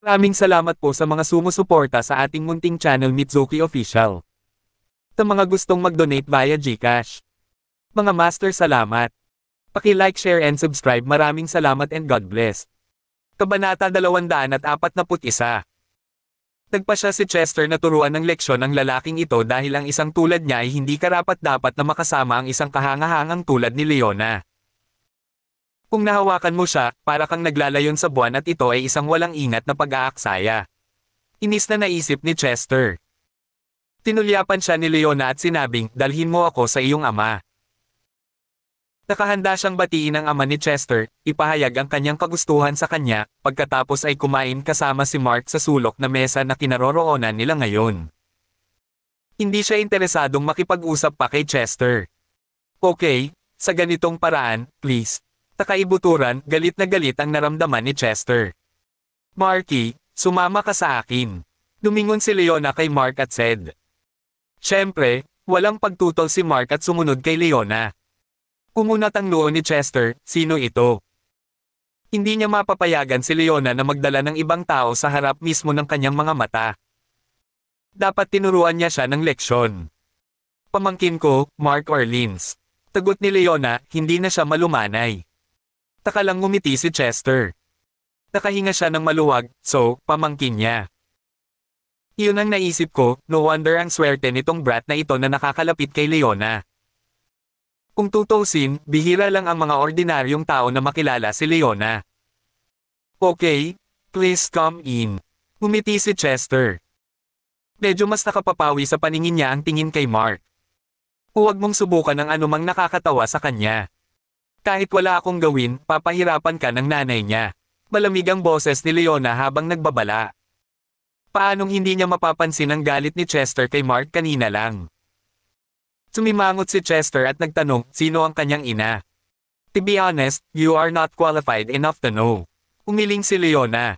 Maraming salamat po sa mga sumusuporta sa ating munting channel Mitsuki Official. Sa mga gustong mag-donate via GCash. Mga master, salamat. Paki-like, share and subscribe. Maraming salamat and God bless. Kabanata 241. Nagpa siya si Chester na turuan ng leksyon ang lalaking ito dahil ang isang tulad niya ay hindi karapat-dapat na makasama ang isang kahangahangang tulad ni Leona. Kung nahawakan mo siya, para kang naglalayon sa buwan at ito ay isang walang ingat na pag-aaksaya. Inis na naisip ni Chester. Tinulyapan siya ni Leona at sinabing, dalhin mo ako sa iyong ama. Nakahanda siyang batiin ang ama ni Chester, ipahayag ang kanyang kagustuhan sa kanya, pagkatapos ay kumain kasama si Mark sa sulok na mesa na kinaroroonan nila ngayon. Hindi siya interesadong makipag-usap pa kay Chester. Okay, sa ganitong paraan, please. Takaibuturan, galit na galit ang naramdaman ni Chester. Marky, sumama ka sa akin. Lumingon si Leona kay Mark at said. Siyempre, walang pagtutol si Mark at sumunod kay Leona. Kumunat ang noo ni Chester, sino ito? Hindi niya mapapayagan si Leona na magdala ng ibang tao sa harap mismo ng kanyang mga mata. Dapat tinuruan niya siya ng leksyon. Pamangkin ko, Mark Orleans. Tagot ni Leona, hindi na siya malumanay. Takalang ngumiti si Chester. Nakahinga siya ng maluwag, so, pamangkin niya. Iyon ang naisip ko, no wonder ang swerte nitong brat na ito na nakakalapit kay Leona. Kung tutusin, bihira lang ang mga ordinaryong tao na makilala si Leona. Okay, please come in. Ngumiti si Chester. Medyo mas nakapapawi sa paningin niya ang tingin kay Mark. Huwag mong subukan ang anumang nakakatawa sa kanya. Kahit wala akong gawin, papahirapan ka ng nanay niya. Malamig ang boses ni Leona habang nagbabala. Paanong hindi niya mapapansin ang galit ni Chester kay Mark kanina lang? Sumimangot si Chester at nagtanong, sino ang kanyang ina? To be honest, you are not qualified enough to know. Umiling si Leona.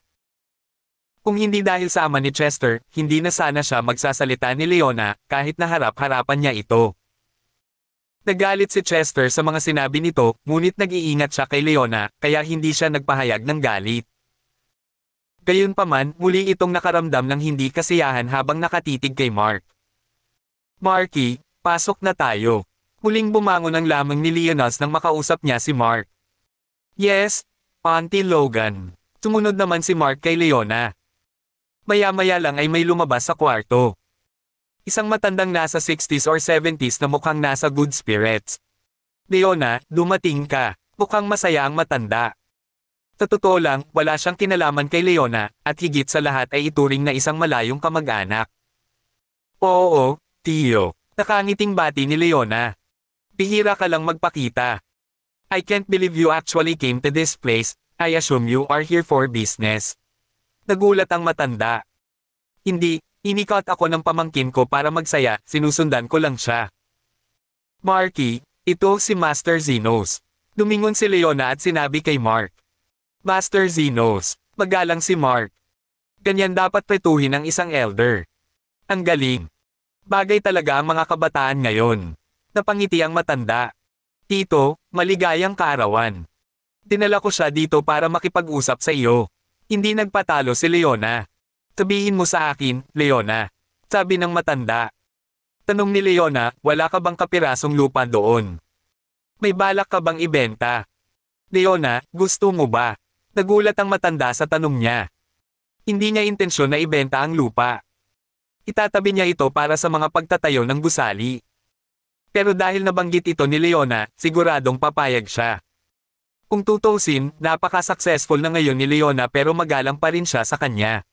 Kung hindi dahil sa ama ni Chester, hindi na sana siya magsasalita ni Leona kahit na harap-harapan niya ito. Nagalit si Chester sa mga sinabi nito, ngunit nag-iingat siya kay Leona, kaya hindi siya nagpahayag ng galit. Gayunpaman, muli itong nakaramdam ng hindi kasiyahan habang nakatitig kay Mark. Marky, pasok na tayo. Muling bumangon ang lamang ni Leonas nang makausap niya si Mark. Yes, Auntie Logan. Sumunod naman si Mark kay Leona. Maya-maya lang ay may lumabas sa kwarto. Isang matandang nasa 60s or 70s na mukhang nasa good spirits. Leona, dumating ka. Mukhang masaya ang matanda. Sa totoo lang, wala siyang kinalaman kay Leona, at higit sa lahat ay ituring na isang malayong kamag-anak. Oo, Tio. Nakangiting bati ni Leona. Bihira ka lang magpakita. I can't believe you actually came to this place. I assume you are here for business. Nagulat ang matanda. Hindi, inikot ako ng pamangkin ko para magsaya, sinusundan ko lang siya. Marky, ito si Master Zenos. Lumingon si Leona at sinabi kay Mark. Master Zenos, magalang si Mark. Ganyan dapat pretuhin ang isang elder. Ang galing. Bagay talaga ang mga kabataan ngayon. Napangiti ang matanda. Tito, maligayang kaarawan. Dinala ko siya dito para makipag-usap sa iyo. Hindi nagpatalo si Leona. Sabihin mo sa akin, Leona. Sabi ng matanda. Tanong ni Leona, wala ka bang kapirasong lupa doon? May balak ka bang ibenta? Leona, gusto mo ba? Nagulat ang matanda sa tanong niya. Hindi niya intensyon na ibenta ang lupa. Itatabi niya ito para sa mga pagtatayo ng gusali. Pero dahil nabanggit ito ni Leona, siguradong papayag siya. Kung tutusin, napaka-successful na ngayon ni Leona pero magalang pa rin siya sa kanya.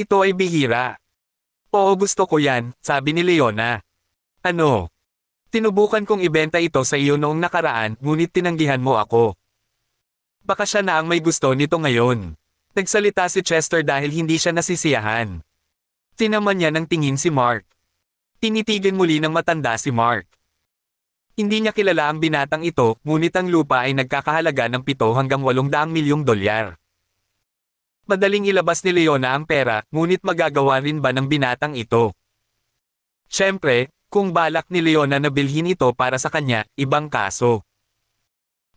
Ito ay bihira. Oo, gusto ko yan, sabi ni Leona. Ano? Tinubukan kong ibenta ito sa iyo noong nakaraan, ngunit tinanggihan mo ako. Baka siya na ang may gusto nito ngayon. Nagsalita si Chester dahil hindi siya nasisiyahan. Tinaman niya ng tingin si Mark. Tinitigan muli ng matanda si Mark. Hindi niya kilala ang binatang ito, ngunit ang lupa ay nagkakahalaga ng 7 hanggang 800 milyong dolyar. Madaling ilabas ni Leona ang pera, ngunit magagawa rin ba ng binatang ito? Siyempre, kung balak ni Leona na bilhin ito para sa kanya, ibang kaso.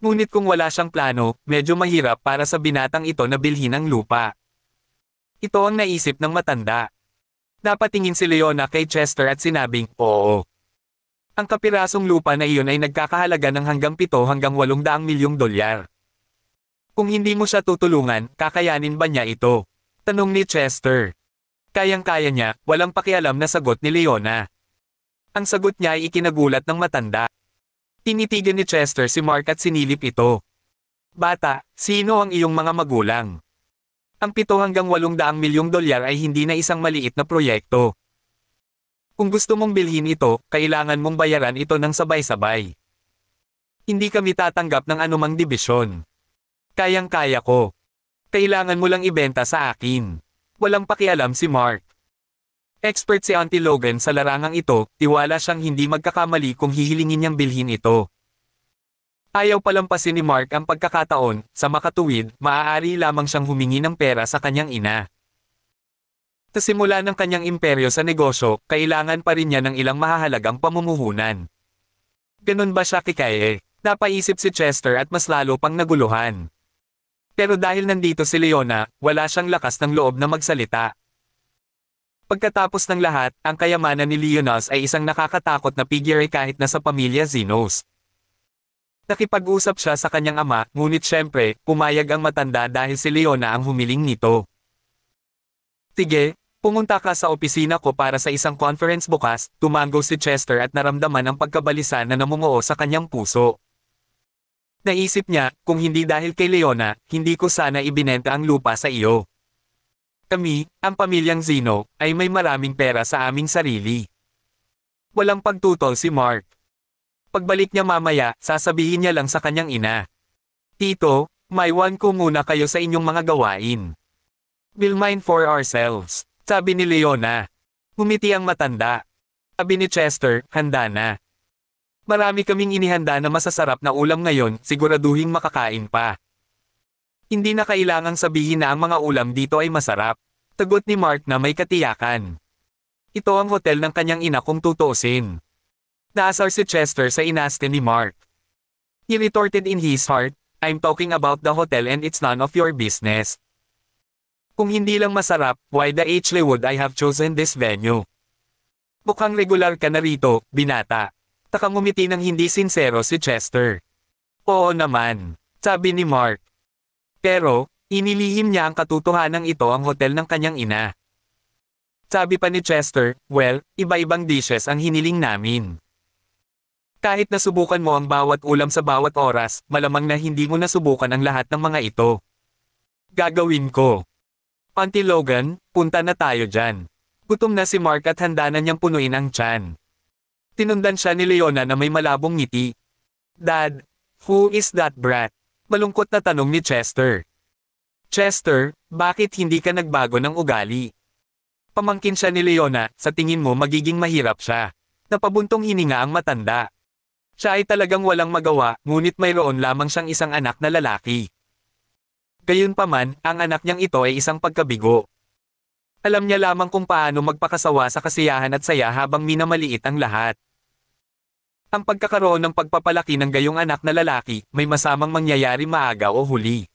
Ngunit kung wala siyang plano, medyo mahirap para sa binatang ito na bilhin ang lupa. Ito ang naisip ng matanda. Napatingin si Leona kay Chester at sinabing, oo. Ang kapirasong lupa na iyon ay nagkakahalaga ng hanggang 7 hanggang 800 milyong dolyar. Kung hindi mo siya tutulungan, kakayanin ba niya ito? Tanong ni Chester. Kayang-kaya niya, walang pakialam na sagot ni Leona. Ang sagot niya ay ikinagulat ng matanda. Tinitigan ni Chester si Mark at sinilip ito. Bata, sino ang iyong mga magulang? Ang 7 hanggang 800 milyong dolyar ay hindi na isang maliit na proyekto. Kung gusto mong bilhin ito, kailangan mong bayaran ito ng sabay-sabay. Hindi kami tatanggap ng anumang dibisyon. Kayang-kaya ko. Kailangan mo lang ibenta sa akin. Walang pakialam si Mark. Expert si Auntie Logan sa larangang ito, tiwala siyang hindi magkakamali kung hihilingin niyang bilhin ito. Ayaw palampasin ni Mark ang pagkakataon, sa makatuwid, maaari lamang siyang humingi ng pera sa kanyang ina. Sa simula ng kanyang imperyo sa negosyo, kailangan pa rin niya ng ilang mahahalagang pamumuhunan. Ganun ba siya kikaye? Napaisip si Chester at mas lalo pang naguluhan. Pero dahil nandito si Leona, wala siyang lakas ng loob na magsalita. Pagkatapos ng lahat, ang kayamanan ni Leonas ay isang nakakatakot na figure kahit na sa pamilya Zenos. Nakipag-usap siya sa kanyang ama, ngunit syempre, pumayag ang matanda dahil si Leona ang humiling nito. Sige, pumunta ka sa opisina ko para sa isang conference bukas, tumango si Chester at naramdaman ang pagkabalisa na namumuo sa kanyang puso. Naisip niya, kung hindi dahil kay Leona, hindi ko sana ibinenta ang lupa sa iyo. Kami, ang pamilyang Zeno, ay may maraming pera sa aming sarili. Walang pagtutol si Mark. Pagbalik niya mamaya, sasabihin niya lang sa kanyang ina. Tito, maiwan ko muna kayo sa inyong mga gawain. We'll mind for ourselves, sabi ni Leona. Ngumiti ang matanda. Sabi ni Chester, handa na. Marami kaming inihanda na masasarap na ulam ngayon, siguraduhing makakain pa. Hindi na kailangang sabihin na ang mga ulam dito ay masarap. Tagot ni Mark na may katiyakan. Ito ang hotel ng kanyang ina kung tutuusin. Naasar si Chester sa inaste ni Mark. He retorted in his heart, I'm talking about the hotel and it's none of your business. Kung hindi lang masarap, why the h would I have chosen this venue? Mukhang regular ka na rito, binata. Takang ngumiti ng hindi sinsero si Chester. Oo naman, sabi ni Mark. Pero, inilihim niya ang katotohanan ito ang hotel ng kanyang ina. Sabi pa ni Chester, well, iba-ibang dishes ang hiniling namin. Kahit nasubukan mo ang bawat ulam sa bawat oras, malamang na hindi mo nasubukan ang lahat ng mga ito. Gagawin ko. Auntie Logan, punta na tayo dyan. Gutom na si Mark at handa na niyang punuin ang tiyan. Tinundan siya ni Leona na may malabong ngiti. Dad, who is that brat? Malungkot na tanong ni Chester. Chester, bakit hindi ka nagbago ng ugali? Pamangkin siya ni Leona, sa tingin mo magiging mahirap siya. Napabuntong hininga ang matanda. Siya ay talagang walang magawa, ngunit mayroon lamang siyang isang anak na lalaki. Gayunpaman, ang anak niyang ito ay isang pagkabigo. Alam niya lamang kung paano magpakasawa sa kasiyahan at saya habang minamaliit ang lahat. Ang pagkakaroon ng pagpapalaki ng gayong anak na lalaki, may masamang mangyayari maaga o huli.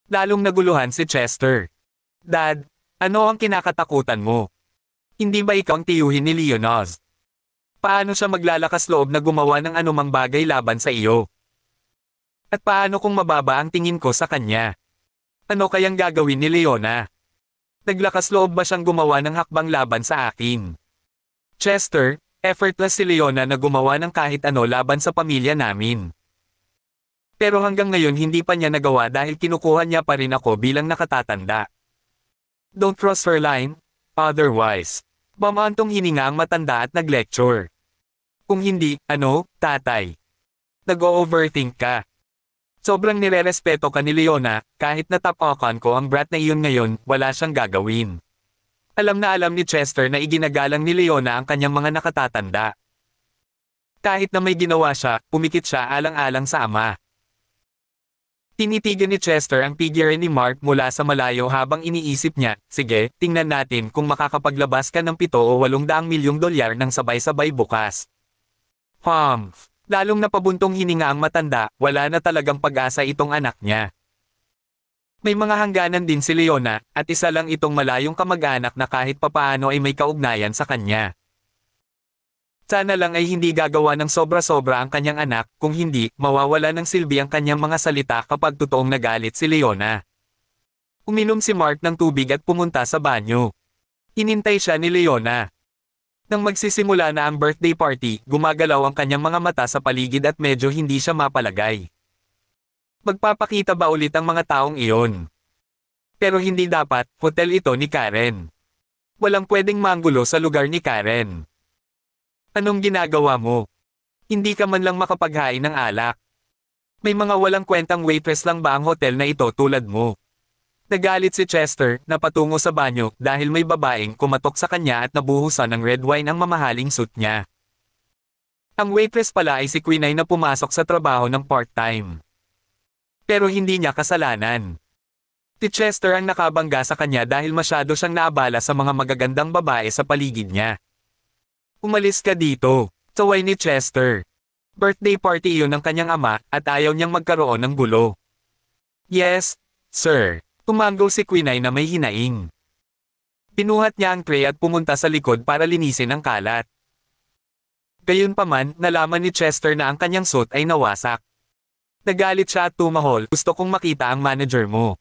Lalong naguluhan si Chester. Dad, ano ang kinakatakutan mo? Hindi ba ikaw ang tiyuhin ni Leonas? Paano siya maglalakas loob na gumawa ng anumang bagay laban sa iyo? At paano kung mababa ang tingin ko sa kanya? Ano kayang gagawin ni Leona? Naglakas loob ba siyang gumawa ng hakbang laban sa akin? Chester, effortless si Leona na gumawa ng kahit ano laban sa pamilya namin. Pero hanggang ngayon hindi pa niya nagawa dahil kinukuha niya pa rin ako bilang nakatatanda. Don't cross her line, otherwise. Bamantong hininga ang matanda at nag-lecture. Kung hindi, ano, tatay? Nag-o-overthink ka. Sobrang nirerespeto ka ni Leona, kahit natapakan ko ang brat na iyon ngayon, wala siyang gagawin. Alam na alam ni Chester na iginagalang ni Leona ang kanyang mga nakatatanda. Kahit na may ginawa siya, pumikit siya alang-alang sa ama. Tinitigan ni Chester ang figure ni Mark mula sa malayo habang iniisip niya, sige, tingnan natin kung makakapaglabas ka ng 7 o 800 milyong dolyar ng sabay-sabay bukas. Lalong napabuntong hininga ang matanda, wala na talagang pag-asa itong anak niya. May mga hangganan din si Leona, at isa lang itong malayong kamag-anak na kahit papaano ay may kaugnayan sa kanya. Sana lang ay hindi gagawa ng sobra-sobra ang kanyang anak, kung hindi, mawawala ng silbi ang kanyang mga salita kapag totoong nagalit si Leona. Uminom si Mark ng tubig at pumunta sa banyo. Inintay siya ni Leona. Nang magsisimula na ang birthday party, gumagalaw ang kanyang mga mata sa paligid at medyo hindi siya mapalagay. Magpapakita ba ulit ang mga taong iyon? Pero hindi dapat, hotel ito ni Karen. Walang pwedeng manggulo sa lugar ni Karen. Anong ginagawa mo? Hindi ka man lang makapaghain ng alak. May mga walang kwentang waitress lang ba ang hotel na ito tulad mo? Nagalit si Chester, na patungo sa banyo, dahil may babaeng kumatok sa kanya at nabuhusan ng red wine ang mamahaling suit niya. Ang waitress pala ay si Quinay na pumasok sa trabaho ng part-time. Pero hindi niya kasalanan. Si Chester ang nakabangga sa kanya dahil masyado siyang naabala sa mga magagandang babae sa paligid niya. Umalis ka dito, saway ni Chester. Birthday party iyon ng kanyang ama, at ayaw niyang magkaroon ng gulo. Yes, sir. Tumanggaw si Quinay na may hinaing. Pinuhat niya ang tray at pumunta sa likod para linisin ang kalat. Gayunpaman, nalaman ni Chester na ang kanyang suit ay nawasak. Nagalit siya at tumahol, gusto kong makita ang manager mo.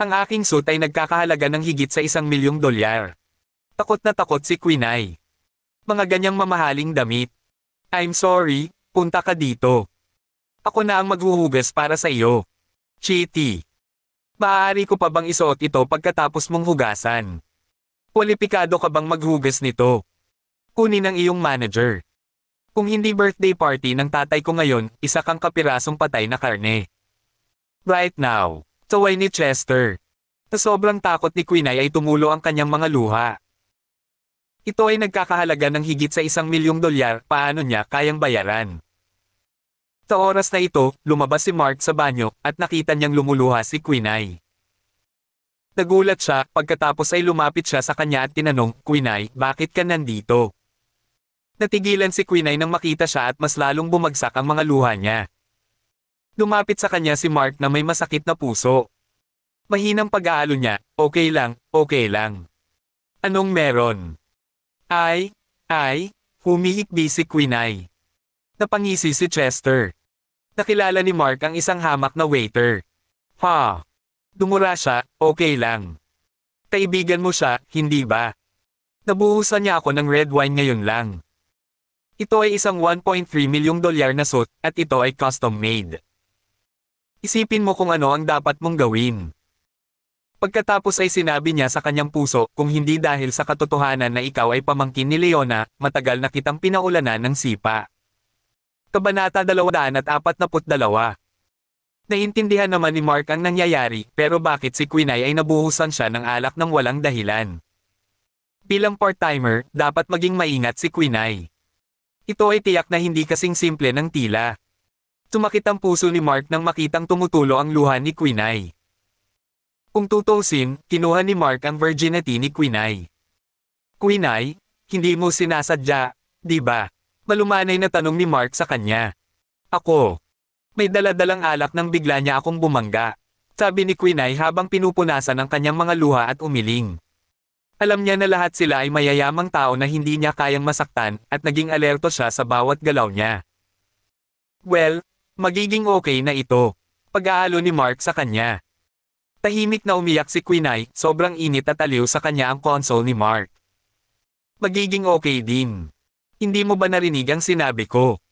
Ang aking suit ay nagkakahalaga ng higit sa $1,000,000. Takot na takot si Quinay. Mga ganyang mamahaling damit. I'm sorry, punta ka dito. Ako na ang maghuhugas para sa iyo. Chitty. Maaari ko pa bang isuot ito pagkatapos mong hugasan? Kwalipikado ka bang maghugas nito? Kunin ang iyong manager. Kung hindi birthday party ng tatay ko ngayon, isa kang kapirasong patay na karne. Right now, saway ni Chester. Sa sobrang takot ni Quinay ay tumulo ang kanyang mga luha. Ito ay nagkakahalaga ng higit sa $1,000,000, paano niya kayang bayaran? Sa oras na ito, lumabas si Mark sa banyo, at nakita niyang lumuluha si Quinay. Nagulat siya, pagkatapos ay lumapit siya sa kanya at tinanong, Quinay, bakit ka nandito? Natigilan si Quinay nang makita siya at mas lalong bumagsak ang mga luha niya. Lumapit sa kanya si Mark na may masakit na puso. Mahinang pag-aalo niya, okay lang, okay lang. Anong meron? Humihikbi si Quinay. Napangisi si Chester. Nakilala ni Mark ang isang hamak na waiter. Dumura siya, okay lang. Kaibigan mo siya, hindi ba? Nabuhusan niya ako ng red wine ngayon lang. Ito ay isang $1,300,000 na suit, at ito ay custom made. Isipin mo kung ano ang dapat mong gawin. Pagkatapos ay sinabi niya sa kanyang puso, kung hindi dahil sa katotohanan na ikaw ay pamangkin ni Leona, matagal na kitang pinaulanan ng sipa. Kabanata 242. Naintindihan naman ni Mark ang nangyayari, pero bakit si Quinay ay nabuhusan siya ng alak ng walang dahilan? Bilang part-timer, dapat maging maingat si Quinay. Ito ay tiyak na hindi kasing simple ng tila. Sumakit ang puso ni Mark nang makitang tumutulo ang luha ni Quinay. Kung tutusin, kinuha ni Mark ang virginity ni Quinay. Quinay, hindi mo sinasadya, di ba? Malumanay na tanong ni Mark sa kanya. Ako. May daladalang alak nang bigla niya akong bumangga. Sabi ni Quinay habang pinupunasan ang kanyang mga luha at umiling. Alam niya na lahat sila ay mayayamang tao na hindi niya kayang masaktan, at naging alerto siya sa bawat galaw niya. Well, magiging okay na ito. Pag-aalo ni Mark sa kanya. Tahimik na umiyak si Quinay, sobrang init at aliw sa kanya ang console ni Mark. Magiging okay din. Hindi mo ba narinig ang sinabi ko?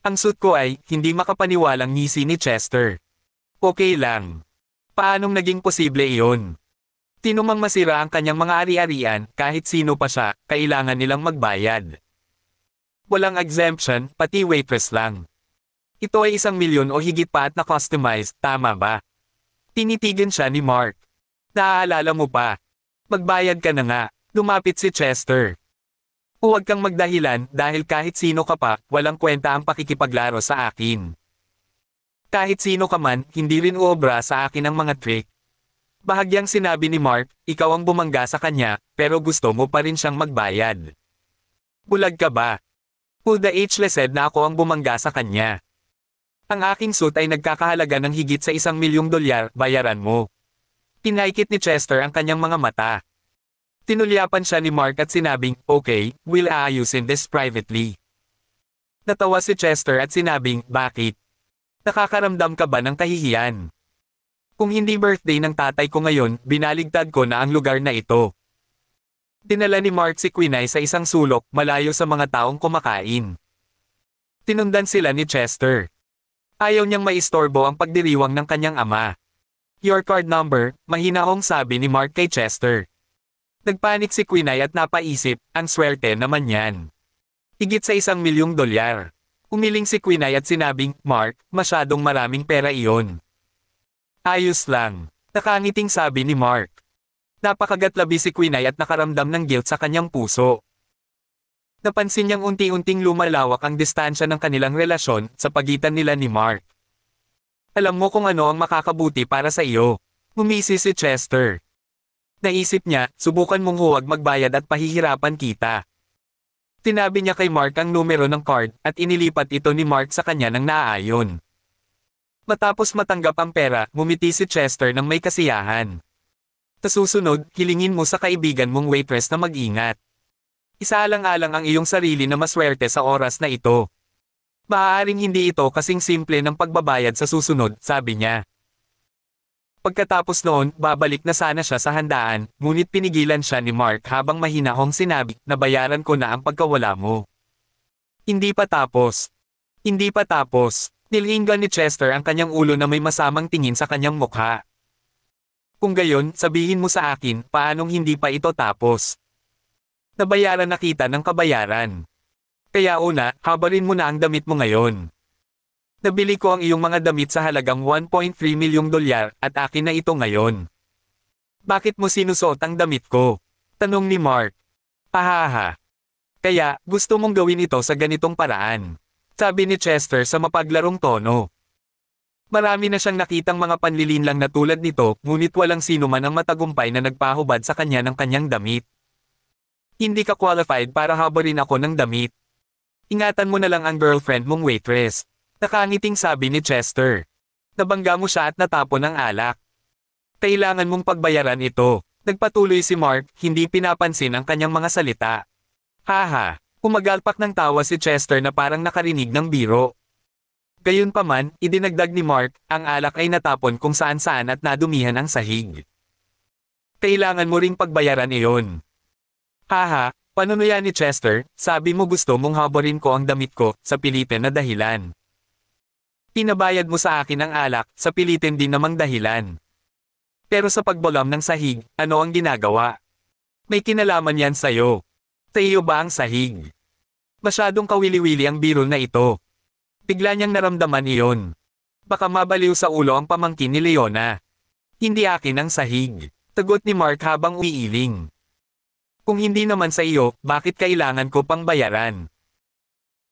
Ang suit ko ay, hindi makapaniwalang ngisi ni Chester. Okay lang. Paanong naging posible iyon? Sino mang masira ang kanyang mga ari-arian, kahit sino pa siya, kailangan nilang magbayad. Walang exemption, pati waitress lang. Ito ay $1,000,000 o higit pa at na-customized, tama ba? Tinitigan siya ni Mark. Naaalala mo pa? Magbayad ka na nga, lumapit si Chester. Huwag kang magdahilan dahil kahit sino ka pa, walang kwenta ang pakikipaglaro sa akin. Kahit sino ka man, hindi rin uobra sa akin ang mga trick. Bahagyang sinabi ni Mark, ikaw ang bumangga sa kanya, pero gusto mo pa rin siyang magbayad. Bulag ka ba? Pull the H-lesed na ako ang bumangga sa kanya. Ang aking suit ay nagkakahalaga ng higit sa $1,000,000, bayaran mo. Pinaikit ni Chester ang kanyang mga mata. Tinulyapan siya ni Mark at sinabing, okay, we'll aayusin this privately. Natawa si Chester at sinabing, bakit? Nakakaramdam ka ba ng kahihiyan? Kung hindi birthday ng tatay ko ngayon, binaligtad ko na ang lugar na ito. Dinala ni Mark si Quinay sa isang sulok, malayo sa mga taong kumakain. Tinundan sila ni Chester. Ayaw niyang maistorbo ang pagdiriwang ng kanyang ama. Your card number, mahinahong sabi ni Mark kay Chester. Nagpanik si Quinay at napaisip, ang swerte naman yan. Higit sa $1,000,000. Umiling si Quinay at sinabing, Mark, masyadong maraming pera iyon. Ayos lang. Nakangiting sabi ni Mark. Napakagatlabi si Quinay at nakaramdam ng guilt sa kanyang puso. Napansin niyang unti-unting lumalawak ang distansya ng kanilang relasyon sa pagitan nila ni Mark. Alam mo kung ano ang makakabuti para sa iyo. Ngumisi si Chester. Naisip niya, subukan mong huwag magbayad at pahihirapan kita. Tinabi niya kay Mark ang numero ng card at inilipat ito ni Mark sa kanya ng naaayon. Matapos matanggap ang pera, ngumiti si Chester ng may kasiyahan. Susunod, hilingin mo sa kaibigan mong waitress na mag-ingat. Isaalang-alang ang iyong sarili na maswerte sa oras na ito. Maaaring hindi ito kasing simple ng pagbabayad sa susunod, sabi niya. Pagkatapos noon, babalik na sana siya sa handaan, ngunit pinigilan siya ni Mark habang mahinahong sinabi, nabayaran ko na ang pagkawala mo. Hindi pa tapos. Hindi pa tapos. Nilinggan ni Chester ang kanyang ulo na may masamang tingin sa kanyang mukha. Kung gayon, sabihin mo sa akin, paanong hindi pa ito tapos? Nabayaran na kita ng kabayaran. Kaya una, habarin mo na ang damit mo ngayon. Nabili ko ang iyong mga damit sa halagang $1,300,000 at akin na ito ngayon. Bakit mo sinusuot ang damit ko? Tanong ni Mark. Ahaha. Kaya, gusto mong gawin ito sa ganitong paraan. Sabi ni Chester sa mapaglarong tono. Marami na siyang nakitang mga panlilinlang na tulad nito, ngunit walang sino man ang matagumpay na nagpahubad sa kanya ng kanyang damit. Hindi ka qualified para habarin ako ng damit. Ingatan mo na lang ang girlfriend mong waitress. Nakangiting sabi ni Chester. Nabangga mo siya at natapon ang alak. Kailangan mong pagbayaran ito. Nagpatuloy si Mark, hindi pinapansin ang kanyang mga salita. Haha, umagalpak ng tawa si Chester na parang nakarinig ng biro. Gayunpaman, idinagdag ni Mark, ang alak ay natapon kung saan-saan at nadumihan ang sahig. Kailangan mo ring pagbayaran iyon. Haha, panunuya ni Chester, sabi mo gusto mong habarin ko ang damit ko, sa pilitin na dahilan. Pinabayad mo sa akin ang alak, sa pilitin din namang dahilan. Pero sa pagbolam ng sahig, ano ang ginagawa? May kinalaman yan sa'yo. Sa iyo ba ang sahig? Masyadong kawili-wili ang biro na ito. Bigla niyang naramdaman iyon. Baka mabaliw sa ulo ang pamangkin ni Leona. Hindi akin ang sahig. Tagot ni Mark habang umiiling. Kung hindi naman sa iyo, bakit kailangan ko pang bayaran?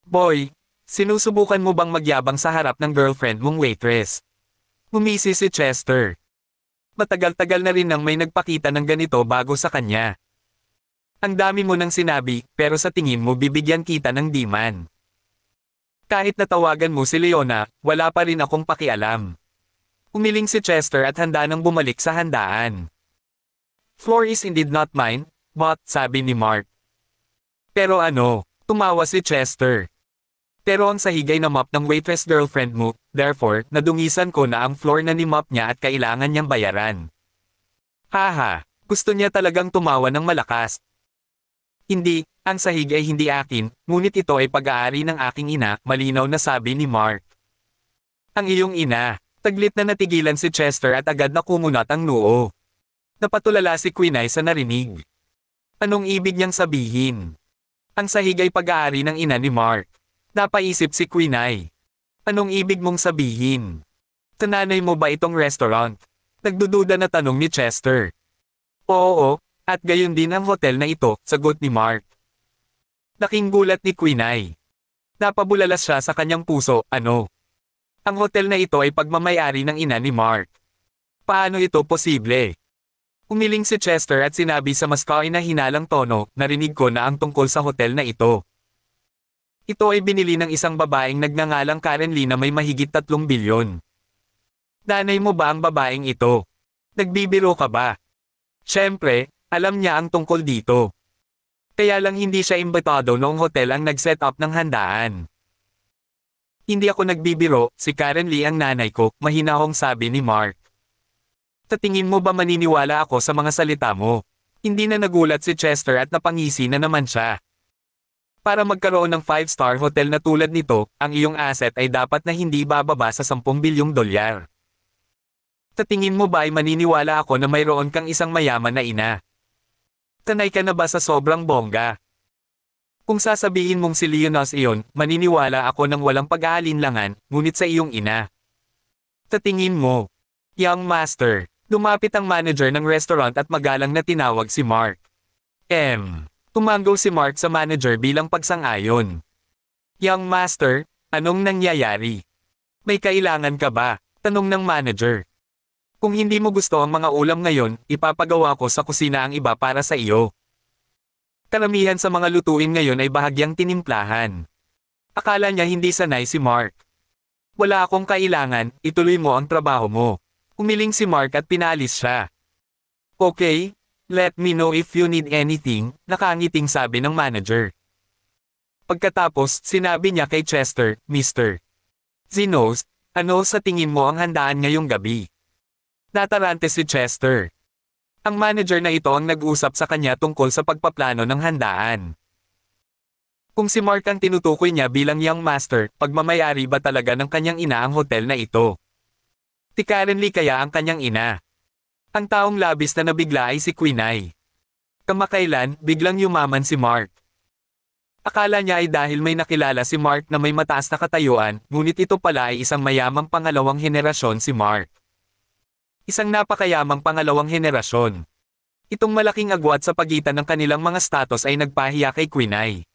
Boy, sinusubukan mo bang magyabang sa harap ng girlfriend mong waitress? Ngumisi si Chester. Matagal-tagal na rin nang may nagpakita ng ganito bago sa kanya. Ang dami mo nang sinabi, pero sa tingin mo bibigyan kita ng di-man. Kahit natawagan mo si Leona, wala pa rin akong pakialam. Umiling si Chester at handa nang bumalik sa handaan. Floor is indeed not mine, but, sabi ni Mark. Pero ano, tumawa si Chester. Pero ang sahig ay na-mop ng waitress girlfriend mo, therefore, nadungisan ko na ang floor na ni-mop niya at kailangan niyang bayaran. Haha, gusto niya talagang tumawa ng malakas. Hindi, ang sahig ay hindi akin, ngunit ito ay pag-aari ng aking ina, malinaw na sabi ni Mark. Ang iyong ina, taglit na natigilan si Chester at agad na kumunat ang noo. Napatulala si Quinay sa narinig. Anong ibig niyang sabihin? Ang sahig ay pag-aari ng ina ni Mark. Napaisip si Quinay. Anong ibig mong sabihin? Sa nanay mo ba itong restaurant? Nagdududa na tanong ni Chester. Oo, at gayon din ang hotel na ito, sagot ni Mark. Laking gulat ni Quinay. Napabulalas siya sa kanyang puso, ano? Ang hotel na ito ay pagmamayari ng ina ni Mark. Paano ito posible? Umiling si Chester at sinabi sa mas kainahinalang tono, narinig ko na ang tungkol sa hotel na ito. Ito ay binili ng isang babaeng nagngangalang Karen Lee na may mahigit 3 bilyon. Nanay mo ba ang babaeng ito? Nagbibiro ka ba? Siyempre, alam niya ang tungkol dito. Kaya lang hindi siya imbitado noong hotel ang nag-set up ng handaan. Hindi ako nagbibiro, si Karen Lee ang nanay ko, mahinahong sabi ni Mark. Tatingin mo ba maniniwala ako sa mga salita mo? Hindi na nagulat si Chester at napangisi na naman siya. Para magkaroon ng 5-star hotel na tulad nito, ang iyong asset ay dapat na hindi bababa sa 10 bilyong dolyar. Tatingin mo ba ay maniniwala ako na mayroon kang isang mayaman na ina? Tanay ka na ba sa sobrang bongga? Kung sasabihin mong si Leonas iyon, maniniwala ako ng walang pag-aalinlangan, ngunit sa iyong ina. Tatingin mo. Young master. Lumapit ang manager ng restaurant at magalang na tinawag si Mark. Tumanggaw si Mark sa manager bilang pagsang-ayon. Young master, anong nangyayari? May kailangan ka ba? Tanong ng manager. Kung hindi mo gusto ang mga ulam ngayon, ipapagawa ko sa kusina ang iba para sa iyo. Karamihan sa mga lutuin ngayon ay bahagyang tinimplahan. Akala niya hindi sanay si Mark. Wala akong kailangan, ituloy mo ang trabaho mo. Umiling si Mark at pinalis siya. Okay, let me know if you need anything, nakangiting sabi ng manager. Pagkatapos, sinabi niya kay Chester, Mr. Zenos, ano sa tingin mo ang handaan ngayong gabi? Natarante si Chester. Ang manager na ito ang nag-usap sa kanya tungkol sa pagpaplano ng handaan. Kung si Mark ang tinutukoy niya bilang young master, pagmamayari ba talaga ng kanyang ina ang hotel na ito? Si Karen Lee kaya ang kanyang ina. Ang taong labis na nabigla ay si Quinay. Kamakailan, biglang yumaman si Mark. Akala niya ay dahil may nakilala si Mark na may mataas na katayuan, ngunit ito pala ay isang mayamang pangalawang henerasyon si Mark. Isang napakayamang pangalawang henerasyon. Itong malaking agwat sa pagitan ng kanilang mga status ay nagpahiya kay Quinay.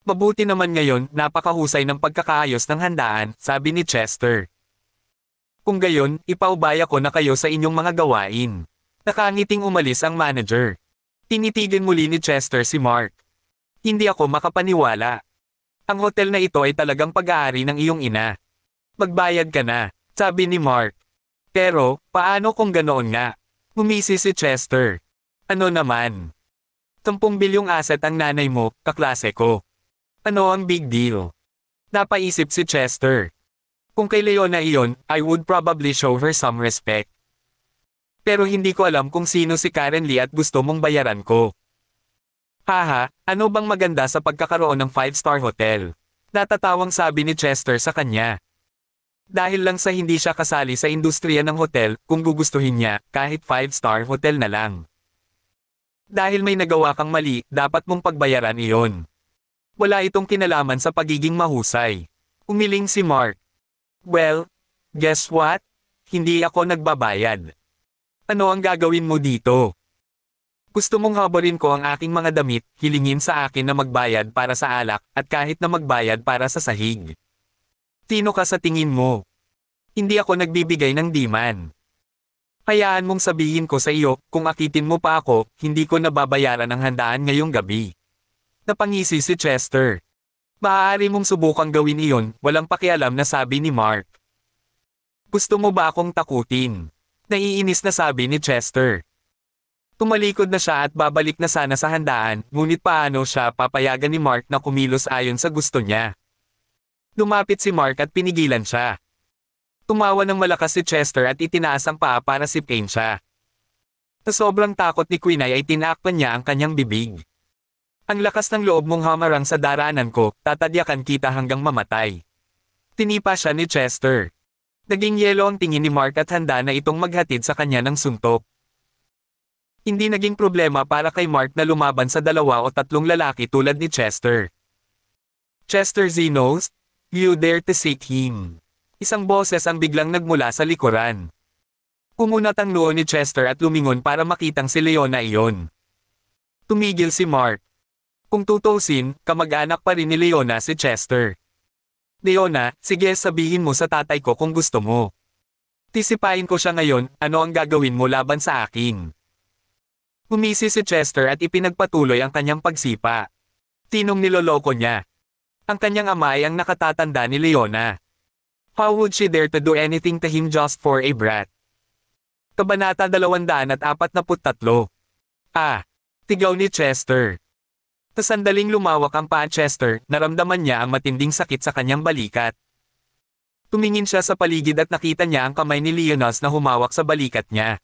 Mabuti naman ngayon, napakahusay ng pagkakaayos ng handaan, sabi ni Chester. Kung gayon, ipaubaya ko na kayo sa inyong mga gawain. Nakangiting umalis ang manager. Tinitigan muli ni Chester si Mark. Hindi ako makapaniwala. Ang hotel na ito ay talagang pag-aari ng iyong ina. Magbayad ka na, sabi ni Mark. Pero, paano kung ganoon nga? Ngumisi si Chester. Ano naman? 10 bilyong asset ang nanay mo, kaklase ko. Ano ang big deal? Napaisip si Chester. Kung kay Leona iyon, I would probably show her some respect. Pero hindi ko alam kung sino si Karen Lee at gusto mong bayaran ko. Haha, ano bang maganda sa pagkakaroon ng 5-star hotel? Natatawang sabi ni Chester sa kanya. Dahil lang sa hindi siya kasali sa industriya ng hotel, kung gugustuhin niya, kahit 5-star hotel na lang. Dahil may nagawa kang mali, dapat mong pagbayaran iyon. Wala itong kinalaman sa pagiging mahusay. Umiling si Mark. Well, guess what? Hindi ako nagbabayad. Ano ang gagawin mo dito? Gusto mong habarin ko ang aking mga damit, hilingin sa akin na magbayad para sa alak, at kahit na magbayad para sa sahig. Sino ka sa tingin mo? Hindi ako nagbibigay ng diman. Hayaan mong sabihin ko sa iyo, kung akitin mo pa ako, hindi ko nababayaran ang handaan ngayong gabi. Napangisi si Chester. Maaari mong subukang gawin iyon, walang pakialam na sabi ni Mark. Gusto mo ba akong takutin? Naiinis na sabi ni Chester. Tumalikod na siya at babalik na sana sa handaan, ngunit paano siya papayagan ni Mark na kumilos ayon sa gusto niya? Lumapit si Mark at pinigilan siya. Tumawa ng malakas si Chester at itinaas ang paa para sipkain siya. Sa sobrang takot ni Quinay ay tinakpan niya ang kanyang bibig. Ang lakas ng loob mong hamarang sa daraanan ko, tatadyakan kita hanggang mamatay. Tinipa siya ni Chester. Naging yelo ang tingin ni Mark at handa na itong maghatid sa kanya ng suntok. Hindi naging problema para kay Mark na lumaban sa 2 o 3 lalaki tulad ni Chester. Chester Zenos, you dare to seek him. Isang boses ang biglang nagmula sa likuran. Kumunat ang noo ni Chester at lumingon para makitang si Leona iyon. Tumigil si Mark. Kung tutusin, kamag-anak pa rin ni Leona si Chester. Leona, sige sabihin mo sa tatay ko kung gusto mo. Tisipain ko siya ngayon, ano ang gagawin mo laban sa akin? Humisi si Chester at ipinagpatuloy ang kanyang pagsipa. Tinong niloloko niya. Ang kanyang ama ay ang nakatatanda ni Leona. How would she dare to do anything to him just for a brat? Kabanata 243. Tigaw ni Chester. Sa sandaling lumawak ang paa Chester, naramdaman niya ang matinding sakit sa kanyang balikat. Tumingin siya sa paligid at nakita niya ang kamay ni Leonas na humawak sa balikat niya.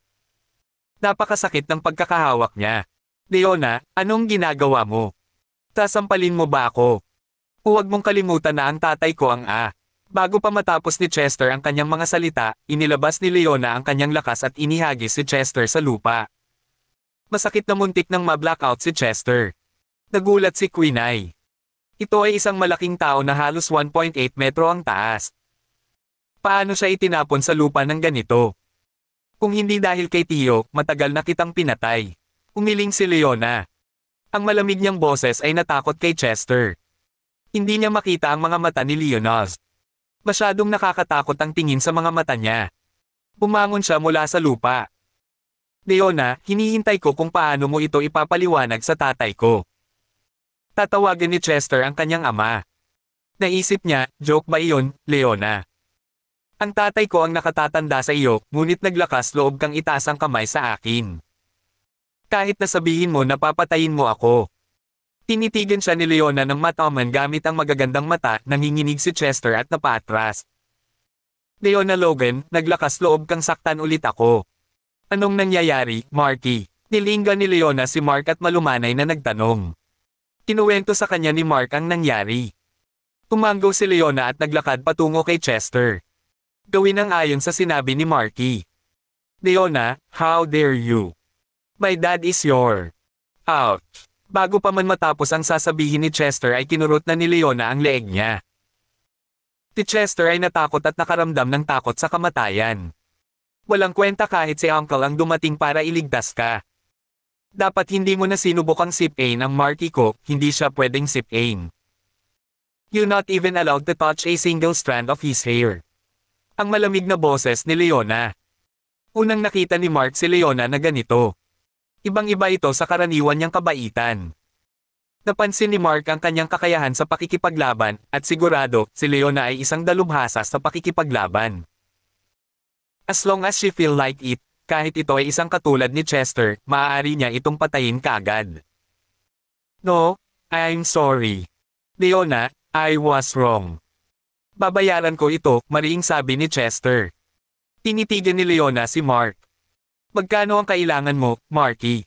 Napakasakit ng pagkakahawak niya. Leona, anong ginagawa mo? Sasampalin mo ba ako? Huwag mong kalimutan na ang tatay ko ang Bago pa matapos ni Chester ang kanyang mga salita, inilabas ni Leona ang kanyang lakas at inihagis si Chester sa lupa. Masakit na muntik nang ma-blackout si Chester. Nagulat si Quinay. Ito ay isang malaking tao na halos 1.8 metro ang taas. Paano siya itinapon sa lupa ng ganito? Kung hindi dahil kay Tio, matagal na kitang pinatay. Umiling si Leona. Ang malamig niyang boses ay natakot kay Chester. Hindi niya makita ang mga mata ni Leonas. Masyadong nakakatakot ang tingin sa mga mata niya. Bumangon siya mula sa lupa. Leona, hinihintay ko kung paano mo ito ipapaliwanag sa tatay ko. Tatawagan ni Chester ang kanyang ama. Naisip niya, joke ba iyon, Leona? Ang tatay ko ang nakatatanda sa iyo, ngunit naglakas loob kang itaas ang kamay sa akin. Kahit na sabihin mo na papatayin mo ako. Tinitigan siya ni Leona ng mataman gamit ang magagandang mata, nanginginig si Chester at napaatras. Leona Logan, naglakas loob kang saktan ulit ako. Anong nangyayari, Marky? Nilingga ni Leona si Mark at malumanay na nagtanong. Kinuwento sa kanya ni Mark ang nangyari. Tumanggaw si Leona at naglakad patungo kay Chester. Gawin ang ayon sa sinabi ni Marky. Leona, how dare you? My dad is your... Ouch! Bago pa man matapos ang sasabihin ni Chester ay kinurot na ni Leona ang leeg niya. Si Chester ay natakot at nakaramdam ng takot sa kamatayan. Walang kwenta kahit si Uncle ang dumating para iligtas ka. Dapat hindi mo na sinubukang sip-ain ang Marky ko, hindi siya pwedeng sip-ain. You're not even allowed to touch a single strand of his hair. Ang malamig na boses ni Leona. Unang nakita ni Mark si Leona na ganito. Ibang-iba ito sa karaniwan niyang kabaitan. Napansin ni Mark ang kanyang kakayahan sa pakikipaglaban, at sigurado, si Leona ay isang dalubhasa sa pakikipaglaban. As long as she feel like it, kahit ito ay isang katulad ni Chester, maaari niya itong patayin kaagad. No, I'm sorry. Leona, I was wrong. Babayaran ko ito, mariing sabi ni Chester. Tinitigan ni Leona si Mark. Magkano ang kailangan mo, Marky?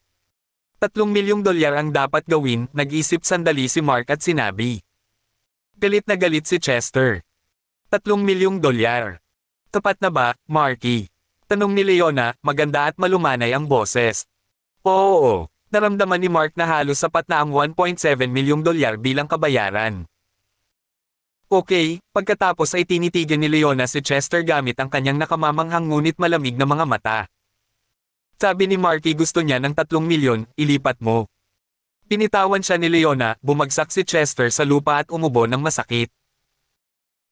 $3 milyong ang dapat gawin, nag-isip sandali si Mark at sinabi. Galit na galit si Chester. $3 milyong. Tapat na ba, Marky? Tanong ni Leona, maganda at malumanay ang boses. Oo, naramdaman ni Mark na halos sapat na ang $1.7 milyong bilang kabayaran. Okay, pagkatapos ay tinitigan ni Leona si Chester gamit ang kanyang nakamamanghang ngunit malamig na mga mata. Sabi ni Marky gusto niya ng 3 milyon, ilipat mo. Pinitawan siya ni Leona, bumagsak si Chester sa lupa at umubo ng masakit.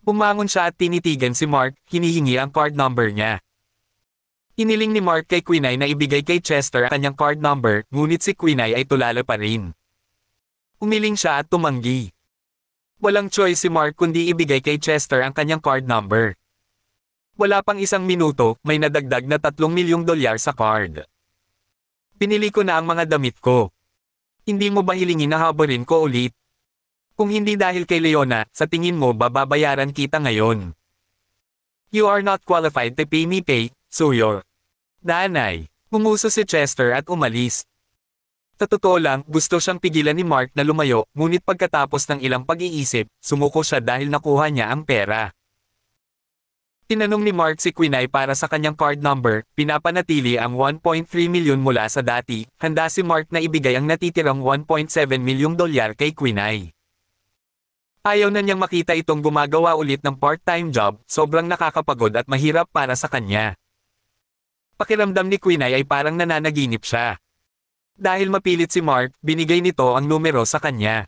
Bumangon siya at tinitigan si Mark, hinihingi ang card number niya. Hiniling ni Mark kay Quinay na ibigay kay Chester ang kanyang card number, ngunit si Quinay ay tulala pa rin. Umiling siya at tumanggi. Walang choice si Mark kundi ibigay kay Chester ang kanyang card number. Wala pang isang minuto, may nadagdag na $3 milyong sa card. Pinili ko na ang mga damit ko. Hindi mo ba hilingin na habarin ko ulit? Kung hindi dahil kay Leona, sa tingin mo babayaran kita ngayon? You are not qualified to pay me suyo. Nanay, umuso si Chester at umalis. Sa totoo lang, gusto siyang pigilan ni Mark na lumayo, ngunit pagkatapos ng ilang pag-iisip, sumuko siya dahil nakuha niya ang pera. Tinanong ni Mark si Quinay para sa kanyang card number, pinapanatili ang $1.3 milyon mula sa dati, handa si Mark na ibigay ang natitirang $1.7 milyong kay Quinay. Ayaw na niyang makita itong gumagawa ulit ng part-time job, sobrang nakakapagod at mahirap para sa kanya. Pakiramdam ni Quinay ay parang nananaginip siya. Dahil mapilit si Mark, binigay nito ang numero sa kanya.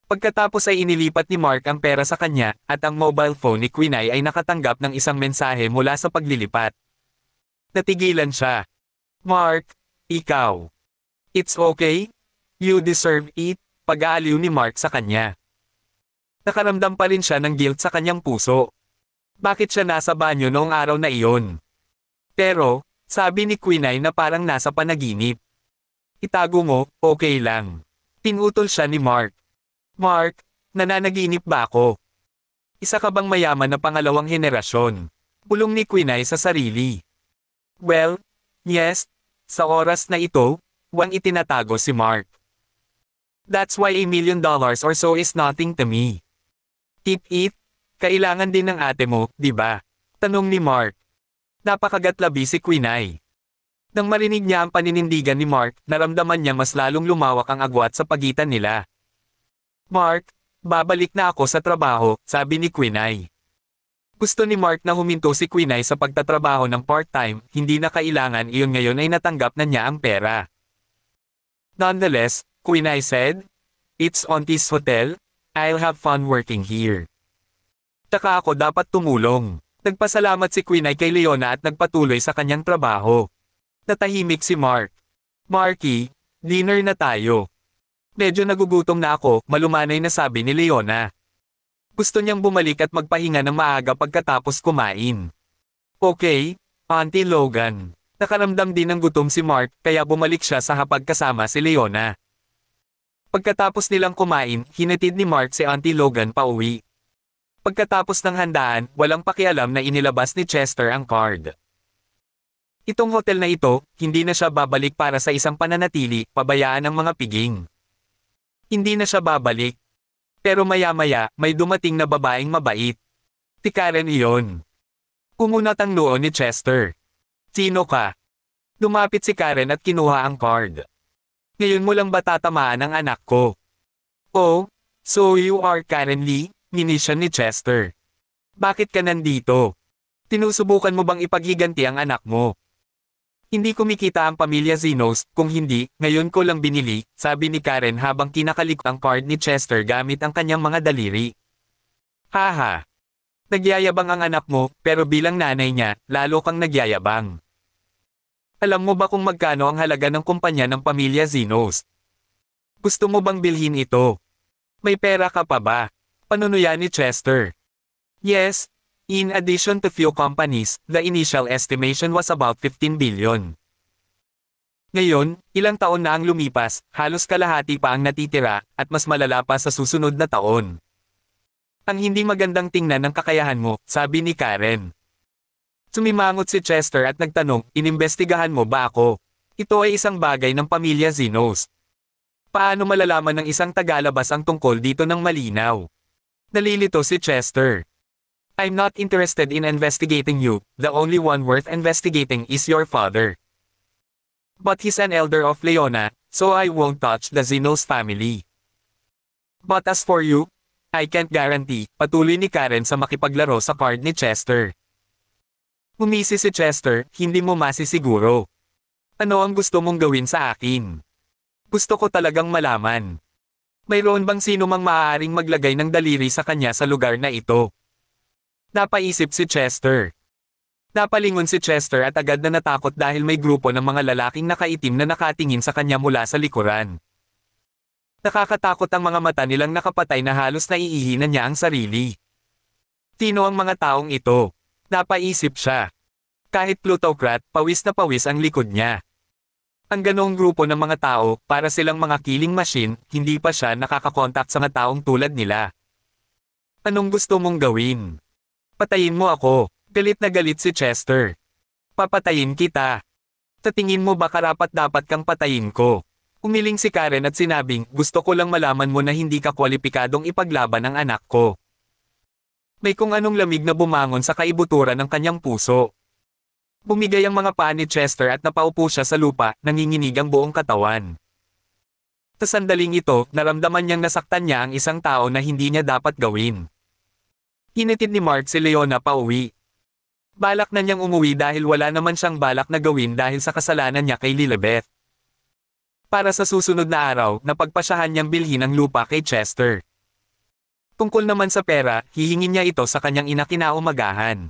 Pagkatapos ay inilipat ni Mark ang pera sa kanya, at ang mobile phone ni Quinay ay nakatanggap ng isang mensahe mula sa paglilipat. Natigilan siya. Mark, ikaw. It's okay? You deserve it, pag-aaliw ni Mark sa kanya. Nakaramdam pa rin siya ng guilt sa kanyang puso. Bakit siya nasa banyo noong araw na iyon? Pero, sabi ni Quinay na parang nasa panaginip. Itago mo, okay lang. Pinutol siya ni Mark. Mark, nananaginip ba ako? Isa ka bang mayaman na pangalawang henerasyon? Bulong ni Quinay sa sarili. Well, yes, sa oras na ito, huwag itinatago si Mark. That's why $1 million or so is nothing to me. Tip it, kailangan din ng ate mo, di ba? Tanong ni Mark. Napakagatlabi si Quinay. Nang marinig niya ang paninindigan ni Mark, naramdaman niya mas lalong lumawak ang agwat sa pagitan nila. Mark, babalik na ako sa trabaho, sabi ni Quinay. Gusto ni Mark na huminto si Quinay sa pagtatrabaho ng part-time, hindi na kailangan iyon ngayon ay natanggap na niya ang pera. Nonetheless, Quinay said, "It's Auntie's hotel, I'll have fun working here." Taka ako dapat tumulong. Nagpasalamat si Quinay kay Leona at nagpatuloy sa kanyang trabaho. Natahimik si Mark. Marky, dinner na tayo. Medyo nagugutom na ako, malumanay na sabi ni Leona. Gusto niyang bumalik at magpahinga ng maaga pagkatapos kumain. Okay, Auntie Logan. Nakaramdam din ng gutom si Mark kaya bumalik siya sa hapag kasama si Leona. Pagkatapos nilang kumain, hinatid ni Mark si Auntie Logan pauwi. Pagkatapos ng handaan, walang pakialam na inilabas ni Chester ang card. Itong hotel na ito, hindi na siya babalik para sa isang pananatili, pabayaan ng mga piging. Hindi na siya babalik. Pero maya-maya, may dumating na babaeng mabait. Si Karen iyon. Kumunat ang noo ni Chester. Sino ka? Lumapit si Karen at kinuha ang card. Ngayon mo lang ba tatamaan ang anak ko? Oh, so you are Karen Lee? Minisyon ni Chester. Bakit ka nandito? Tinusubukan mo bang ipaghiganti ang anak mo? Hindi kumikita ang pamilya Zenos, kung hindi, ngayon ko lang binili, sabi ni Karen habang kinakalik ang card ni Chester gamit ang kanyang mga daliri. Haha. Nagyayabang ang anak mo, pero bilang nanay niya, lalo kang nagyayabang. Alam mo ba kung magkano ang halaga ng kumpanya ng pamilya Zenos? Gusto mo bang bilhin ito? May pera ka pa ba? Panunuya ni Chester. Yes, in addition to few companies, the initial estimation was about 15 billion. Ngayon, ilang taon na ang lumipas, halos kalahati pa ang natitira, at mas malala pa sa susunod na taon. Ang hindi magandang tingnan ng kakayahan mo, sabi ni Karen. Sumimangot si Chester at nagtanong, inimbestigahan mo ba ako? Ito ay isang bagay ng pamilya Zenos. Paano malalaman ng isang tagalabas ang tungkol dito ng malinaw? Nalilito si Chester. I'm not interested in investigating you, the only one worth investigating is your father. But he's an elder of Leona, so I won't touch the Zenos family. But as for you, I can't guarantee, patuloy ni Karen sa makipaglaro sa card ni Chester. Ngumisi si Chester, hindi mo masisiguro. Ano ang gusto mong gawin sa akin? Gusto ko talagang malaman. Mayroon bang sino mang maaaring maglagay ng daliri sa kanya sa lugar na ito? Napaisip si Chester. Napalingon si Chester at agad na natakot dahil may grupo ng mga lalaking nakaitim na nakatingin sa kanya mula sa likuran. Nakakatakot ang mga mata nilang nakapatay na halos naiihinan niya ang sarili. Sino ang mga taong ito? Napaisip siya. Kahit plutocrat, pawis na pawis ang likod niya. Ang ganoong grupo ng mga tao, para silang mga killing machine, hindi pa siya nakakakontak sa mga taong tulad nila. Anong gusto mong gawin? Patayin mo ako. Galit na galit si Chester. Papatayin kita. Sa tingin mo ba karapat-dapat kang patayin ko? Umiling si Karen at sinabing, gusto ko lang malaman mo na hindi ka kwalipikadong ipaglaban ang anak ko. May kung anong lamig na bumangon sa kaibuturan ng kanyang puso. Bumigay ang mga paa ni Chester at napaupo siya sa lupa, nanginginig ang buong katawan. Sa sandaling ito, naramdaman niyang nasaktan niya ang isang tao na hindi niya dapat gawin. Hinatid ni Mark si Leona pauwi. Balak na niyang umuwi dahil wala naman siyang balak na gawin dahil sa kasalanan niya kay Lilibeth. Para sa susunod na araw, napagpasyahan niyang bilhin ang lupa kay Chester. Tungkol naman sa pera, hihingin niya ito sa kanyang ina kinaumagahan.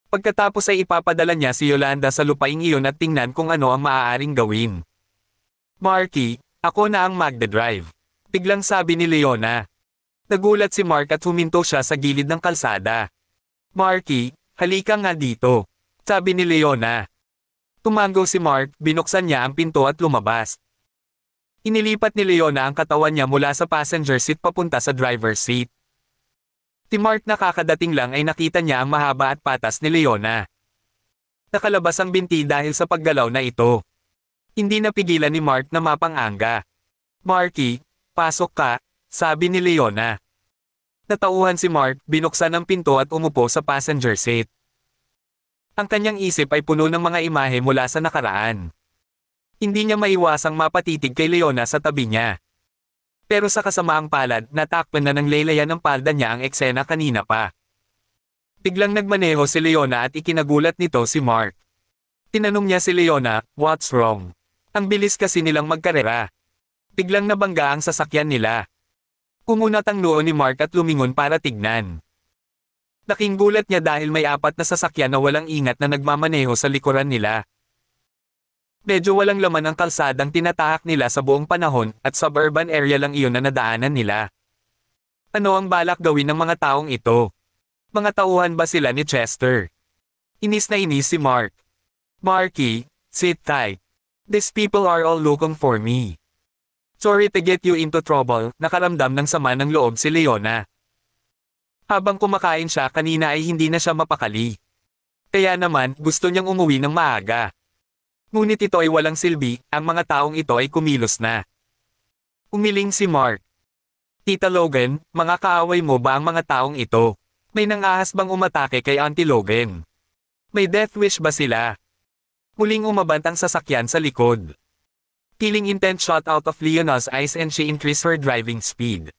Pagkatapos ay ipapadala niya si Yolanda sa lupaing iyon at tingnan kung ano ang maaaring gawin. Marky, ako na ang magdadrive. Biglang sabi ni Leona. Nagulat si Mark at huminto siya sa gilid ng kalsada. Marky, halika nga dito. Sabi ni Leona. Tumango si Mark, binuksan niya ang pinto at lumabas. Inilipat ni Leona ang katawan niya mula sa passenger seat papunta sa driver's seat. Si Mark nakakadating lang ay nakita niya ang mahaba at patas ni Leona. Nakalabas ang binti dahil sa paggalaw na ito. Hindi napigilan ni Mark na mapanganga. Marky, pasok ka, sabi ni Leona. Natauhan si Mark, binuksan ang pinto at umupo sa passenger seat. Ang kanyang isip ay puno ng mga imahe mula sa nakaraan. Hindi niya maiwasang mapatitig kay Leona sa tabi niya. Pero sa kasamaang palad, natakpan na ng laylayan ng palda niya ang eksena kanina pa. Biglang nagmaneho si Leona at ikinagulat nito si Mark. Tinanong niya si Leona, "What's wrong?" Ang bilis kasi nilang magkarera. Biglang nabangga ang sasakyan nila. Kumunat ang noo ni Mark at lumingon para tignan. Laking gulat niya dahil may 4 na sasakyan na walang ingat na nagmamaneho sa likuran nila. Medyo walang laman ang kalsadang tinatahak nila sa buong panahon at suburban area lang iyon na nadaanan nila. Ano ang balak gawin ng mga taong ito? Mga tauhan ba sila ni Chester? Inis na inis si Mark. Marky, sit tight. These people are all looking for me. Sorry to get you into trouble, nakaramdam ng sama ng loob si Leona. Habang kumakain siya kanina ay hindi na siya mapakali. Kaya naman, gusto niyang umuwi ng maaga. Ngunit ito ay walang silbi, ang mga taong ito ay kumilos na. Umiling si Mark. Tita Logan, mga kaaway mo ba ang mga taong ito? May nangahas bang umatake kay Auntie Logan? May death wish ba sila? Muling umabant ang sasakyan sa likod. Feeling intense shot out of Leona's eyes and she increased her driving speed.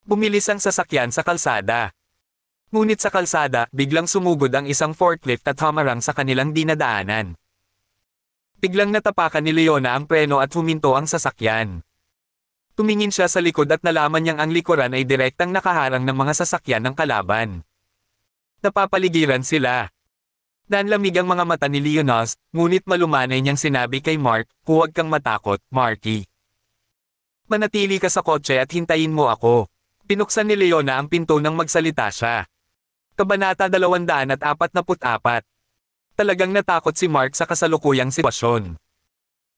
Bumilis ang sasakyan sa kalsada. Ngunit sa kalsada, biglang sumugod ang isang forklift at hamarang sa kanilang dinadaanan. Biglang natapakan ni Leona ang preno at huminto ang sasakyan. Tumingin siya sa likod at nalaman niyang ang likuran ay direktang nakaharang ng mga sasakyan ng kalaban. Napapaligiran sila. Nanlamig ang mga mata ni Leonas, ngunit malumanay niyang sinabi kay Mark, "Huwag kang matakot, Marky. Manatili ka sa kotse at hintayin mo ako." Pinuksan ni Leona ang pinto nang magsalita siya. Kabanata 244. Talagang natakot si Mark sa kasalukuyang sitwasyon.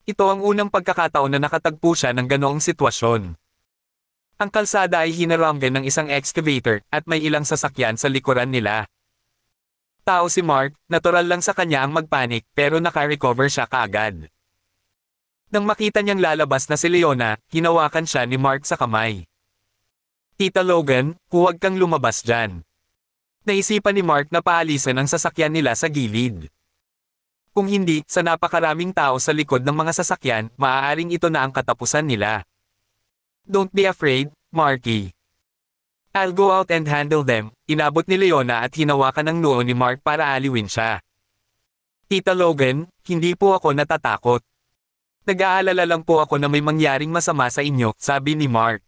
Ito ang unang pagkakataon na nakatagpo siya ng ganoong sitwasyon. Ang kalsada ay hinaranggan ng isang excavator at may ilang sasakyan sa likuran nila. Tao si Mark, natural lang sa kanya ang magpanik pero naka-recover siya kaagad. Nang makita niyang lalabas na si Leona, hinawakan siya ni Mark sa kamay. "Tita Logan, huwag kang lumabas dyan." Naisipan ni Mark na paalisan ang sasakyan nila sa gilid. Kung hindi, sa napakaraming tao sa likod ng mga sasakyan, maaaring ito na ang katapusan nila. "Don't be afraid, Marky. I'll go out and handle them." Inabot ni Leona at hinawakan ang noo ni Mark para aliwin siya. "Tita Logan, hindi po ako natatakot. Nag-aalala lang po ako na may mangyaring masama sa inyo," sabi ni Mark.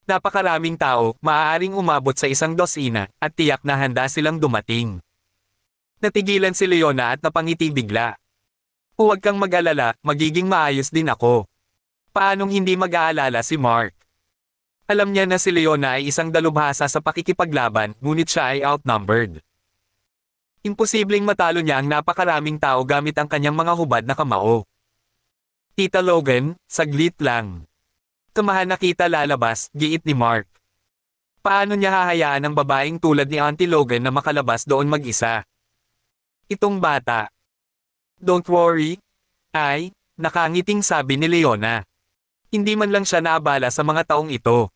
Napakaraming tao, maaaring umabot sa 100, at tiyak na handa silang dumating. Natigilan si Leona at napangiti bigla. "Huwag kang mag-alala, magiging maayos din ako." Paanong hindi mag-aalala si Mark? Alam niya na si Leona ay isang dalubhasa sa pakikipaglaban, ngunit siya ay outnumbered. Imposibleng matalo niya ang napakaraming tao gamit ang kanyang mga hubad na kamao. "Tita Logan, saglit lang. Kamahan na kita lalabas," giit ni Mark. Paano niya hahayaan ang babaeng tulad ni Auntie Logan na makalabas doon mag-isa? Itong bata. "Don't worry." Ay, nakangiting sabi ni Leona. Hindi man lang siya naabala sa mga taong ito.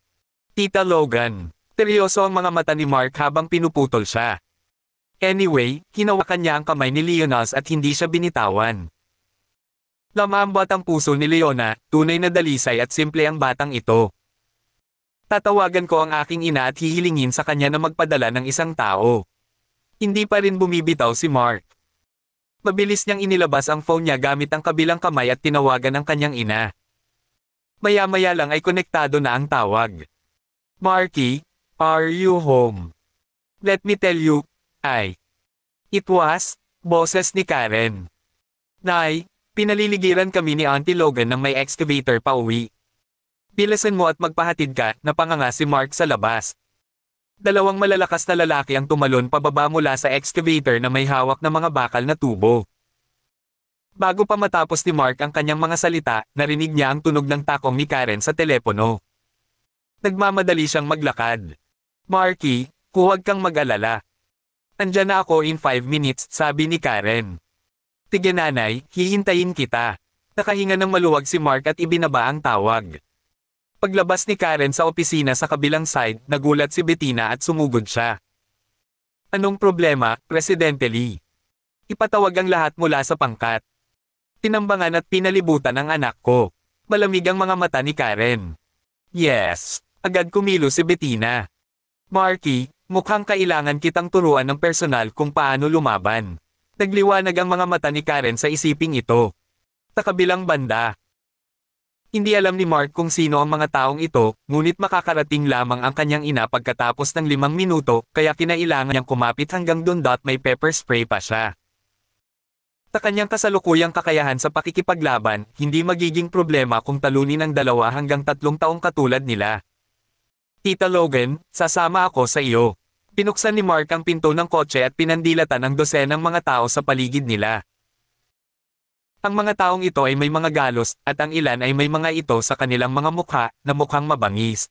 "Tita Logan." Seryoso ang mga mata ni Mark habang pinuputol siya. Anyway, hinawakan niya ang kamay ni Leonas at hindi siya binitawan. Lamambot ang puso ni Leona, tunay na dalisay at simple ang batang ito. "Tatawagan ko ang aking ina at hihilingin sa kanya na magpadala ng isang tao." Hindi pa rin bumibitaw si Mark. Mabilis niyang inilabas ang phone niya gamit ang kabilang kamay at tinawagan ang kanyang ina. Maya-maya lang ay konektado na ang tawag. "Marky, are you home? Let me tell you, It was, boses ni Karen. "Nay, pinaliligiran kami ni Auntie Logan ng may excavator pa uwi. Bilisan mo at magpahatid ka, napanganga si Mark sa labas. Dalawang malalakas na lalaki ang tumalon pababa mula sa excavator na may hawak na mga bakal na tubo. Bago pa matapos ni Mark ang kanyang mga salita, narinig niya ang tunog ng takong ni Karen sa telepono. Nagmamadali siyang maglakad. Marky, huwag kang mag-alala. Andyan na ako in 5 minutes, sabi ni Karen. Tige nanay, hihintayin kita. Nakahinga ng maluwag si Mark at ibinaba ang tawag. Paglabas ni Karen sa opisina sa kabilang side, nagulat si Bettina at sumugod siya. Anong problema, Presidente Lee? Ipatawag ang lahat mula sa pangkat. Tinambangan at pinalibutan ang anak ko. Malamig ang mga mata ni Karen. Yes, agad kumilos si Bettina. Marky, mukhang kailangan kitang turuan ng personal kung paano lumaban. Nagliwanag ang mga mata ni Karen sa isiping ito. Sa kabilang banda. Hindi alam ni Mark kung sino ang mga taong ito, ngunit makakarating lamang ang kanyang ina pagkatapos ng 5 minuto, kaya kinailangan niyang kumapit hanggang doon may pepper spray pa siya. Sa kanyang kasalukuyang kakayahan sa pakikipaglaban, hindi magiging problema kung talunin ang 2 hanggang 3 taong katulad nila. Tita Logan, sasama ako sa iyo. Pinuksan ni Mark ang pinto ng kotse at pinandilatan ang dosenang mga tao sa paligid nila. Ang mga taong ito ay may mga galos, at ang ilan ay may mga ito sa kanilang mga mukha, na mukhang mabangis.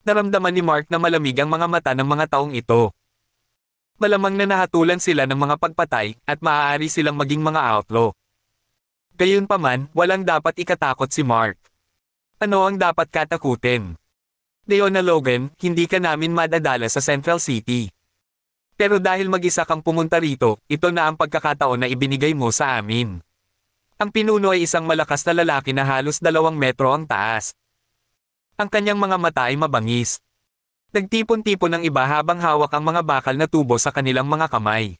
Naramdaman ni Mark na malamig ang mga mata ng mga taong ito. Malamang na nahatulan sila ng mga pagpatay, at maaari silang maging mga outlaw. Gayunpaman, walang dapat ikatakot si Mark. Ano ang dapat katakutin? Leona Logan, hindi ka namin madadala sa Central City. Pero dahil mag-isa kang pumunta rito, ito na ang pagkakataon na ibinigay mo sa amin. Ang pinuno ay isang malakas na lalaki na halos 2 metro ang taas. Ang kanyang mga mata ay mabangis. Nagtipon-tipon ng iba habang hawak ang mga bakal na tubo sa kanilang mga kamay.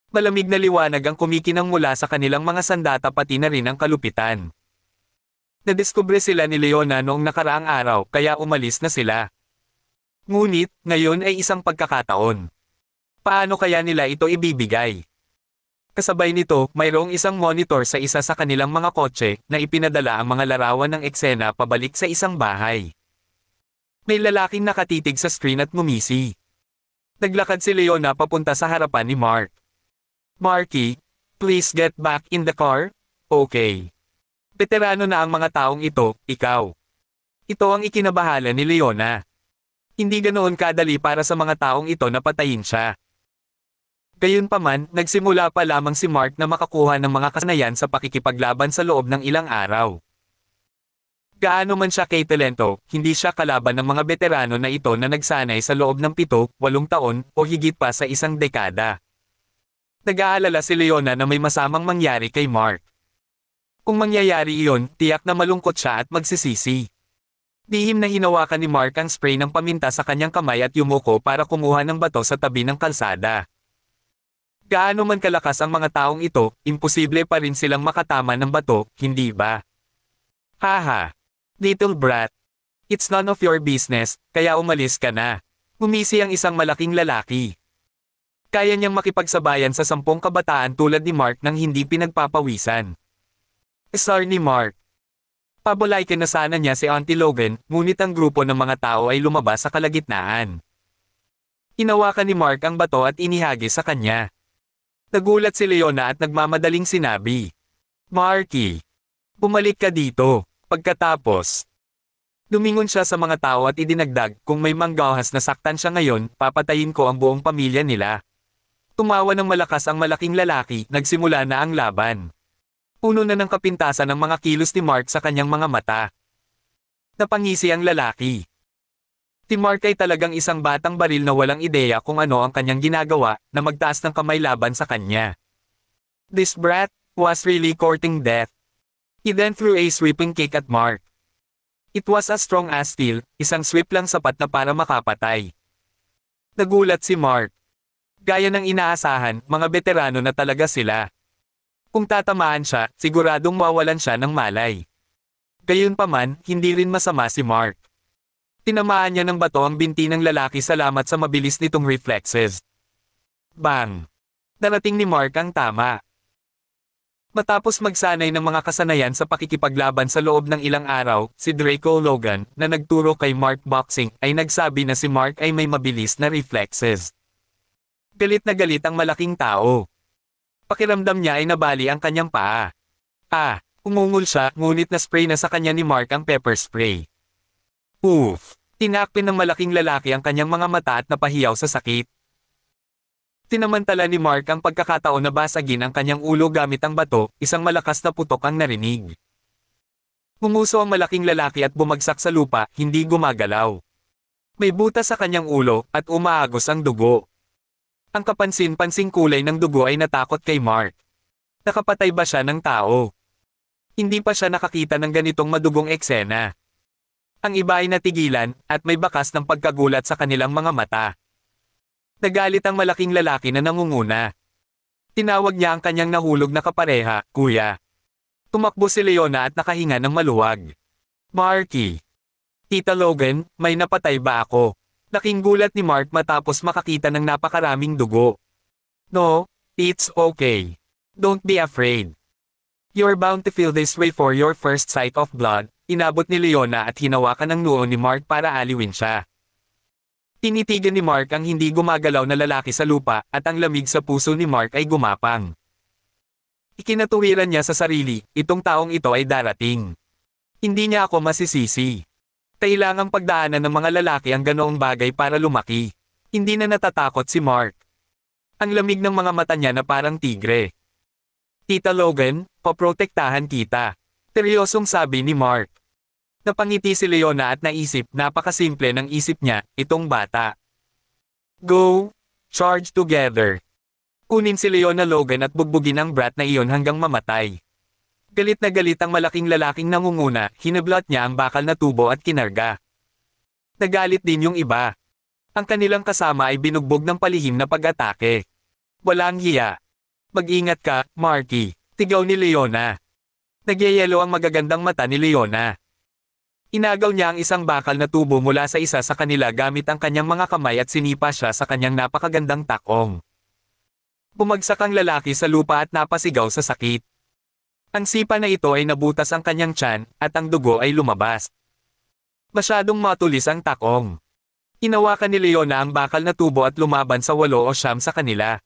Malamig na liwanag ang kumikinang mula sa kanilang mga sandata pati na rin ang kalupitan. Nadiskubre sila ni Leona noong nakaraang araw kaya umalis na sila. Ngunit, ngayon ay isang pagkakataon. Paano kaya nila ito ibibigay? Kasabay nito, mayroong isang monitor sa isa sa kanilang mga kotse na ipinadala ang mga larawan ng eksena pabalik sa isang bahay. May lalaking nakatitig sa screen at ngumisi. Naglakad si Leona papunta sa harapan ni Mark. Marky, please get back in the car? Okay. Veterano na ang mga taong ito, ikaw. Ito ang ikinabahala ni Leona. Hindi ganoon kadali para sa mga taong ito na patayin siya. Gayunpaman, nagsimula pa lamang si Mark na makakuha ng mga kasanayan sa pakikipaglaban sa loob ng ilang araw. Gaano man siya kay talento, hindi siya kalaban ng mga veterano na ito na nagsanay sa loob ng 7, 8 taon o higit pa sa isang dekada. Nag-aalala si Leona na may masamang mangyari kay Mark. Kung mangyayari iyon, tiyak na malungkot siya at magsisisi. Lihim na hinawakan ni Mark ang spray ng paminta sa kanyang kamay at yumuko para kumuha ng bato sa tabi ng kalsada. Gaano man kalakas ang mga taong ito, imposible pa rin silang makatama ng bato, hindi ba? Haha! Little brat. It's none of your business, kaya umalis ka na. Ngumisi ang isang malaking lalaki. Kaya niyang makipagsabayan sa 10 kabataan tulad ni Mark nang hindi pinagpapawisan. Star ni Mark. Pabulaykin na sana niya si Auntie Logan, ngunit ang grupo ng mga tao ay lumabas sa kalagitnaan. Hinawakan ni Mark ang bato at inihagis sa kanya. Nagulat si Leona at nagmamadaling sinabi, Marky, bumalik ka dito. Pagkatapos, lumingon siya sa mga tao at idinagdag, kung may manggahas na saktan siya ngayon, papatayin ko ang buong pamilya nila. Tumawa ng malakas ang malaking lalaki, nagsimula na ang laban. Puno na ng kapintasan ng mga kilos ni Mark sa kanyang mga mata. Napangisi ang lalaki. Si Mark ay talagang isang batang baril na walang ideya kung ano ang kanyang ginagawa, na magtaas ng kamay laban sa kanya. This brat was really courting death. He then threw a sweeping kick at Mark. It was as strong as steel, isang sweep lang sapat na para makapatay. Nagulat si Mark. Gaya ng inaasahan, mga veterano na talaga sila. Kung tatamaan siya, siguradong mawalan siya ng malay. Gayunpaman, hindi rin masama si Mark. Tinamaan niya ng bato ang binti ng lalaki salamat sa mabilis nitong reflexes. Bang! Narating ni Mark ang tama. Matapos magsanay ng mga kasanayan sa pakikipaglaban sa loob ng ilang araw, si Draco Logan, na nagturo kay Mark boxing, ay nagsabi na si Mark ay may mabilis na reflexes. Galit na galit ang malaking tao. Pakiramdam niya ay nabali ang kanyang paa. Umungol siya, ngunit na-spray na sa kanya ni Mark ang pepper spray. Oof! Tinakpin ng malaking lalaki ang kanyang mga mata at napahiyaw sa sakit. Tinamantala ni Mark ang pagkakataon na basagin ang kanyang ulo gamit ang bato, isang malakas na putok ang narinig. Humuso ang malaking lalaki at bumagsak sa lupa, hindi gumagalaw. May butas sa kanyang ulo, at umaagos ang dugo. Ang kapansin-pansing kulay ng dugo ay natakot kay Mark. Nakapatay ba siya ng tao? Hindi pa siya nakakita ng ganitong madugong eksena. Ang iba ay natigilan, at may bakas ng pagkagulat sa kanilang mga mata. Nagalit ang malaking lalaki na nangunguna. Tinawag niya ang kanyang nahulog na kapareha, Kuya. Tumakbo si Leona at nakahinga ng maluwag. Marky. Tita Logan, may napatay ba ako? Laking gulat ni Mark matapos makakita ng napakaraming dugo. No, it's okay. Don't be afraid. You're bound to feel this way for your first sight of blood. Inabot ni Leona at hinawakan ang noo ni Mark para aliwin siya. Tinitigan ni Mark ang hindi gumagalaw na lalaki sa lupa, at ang lamig sa puso ni Mark ay gumapang. Ikinatuwiran niya sa sarili, itong taong ito ay darating. Hindi niya ako masisisi. Kailangang pagdaanan ng mga lalaki ang ganoong bagay para lumaki. Hindi na natatakot si Mark. Ang lamig ng mga mata niya na parang tigre. Tita Logan, paprotektahan kita. Seryosong sabi ni Mark. Napangiti si Leona at naisip, napakasimple ng isip niya, itong bata. Go! Charge together! Kunin si Leona Logan at bugbugin ang brat na iyon hanggang mamatay. Galit na galit ang malaking lalaking nangunguna, hinablot niya ang bakal na tubo at kinarga. Nagalit din yung iba. Ang kanilang kasama ay binugbog ng palihim na pag-atake. Walang hiya. Mag-ingat ka, Marky, tigaw ni Leona. Nagyayelo ang magagandang mata ni Leona. Inagaw niya ang isang bakal na tubo mula sa isa sa kanila gamit ang kanyang mga kamay at sinipa siya sa kanyang napakagandang takong. Bumagsak ang lalaki sa lupa at napasigaw sa sakit. Ang sipa na ito ay nabutas ang kanyang tiyan, at ang dugo ay lumabas. Masyadong matulis ang takong. Inawakan ni Leona ang bakal na tubo at lumaban sa 8 o 9 sa kanila.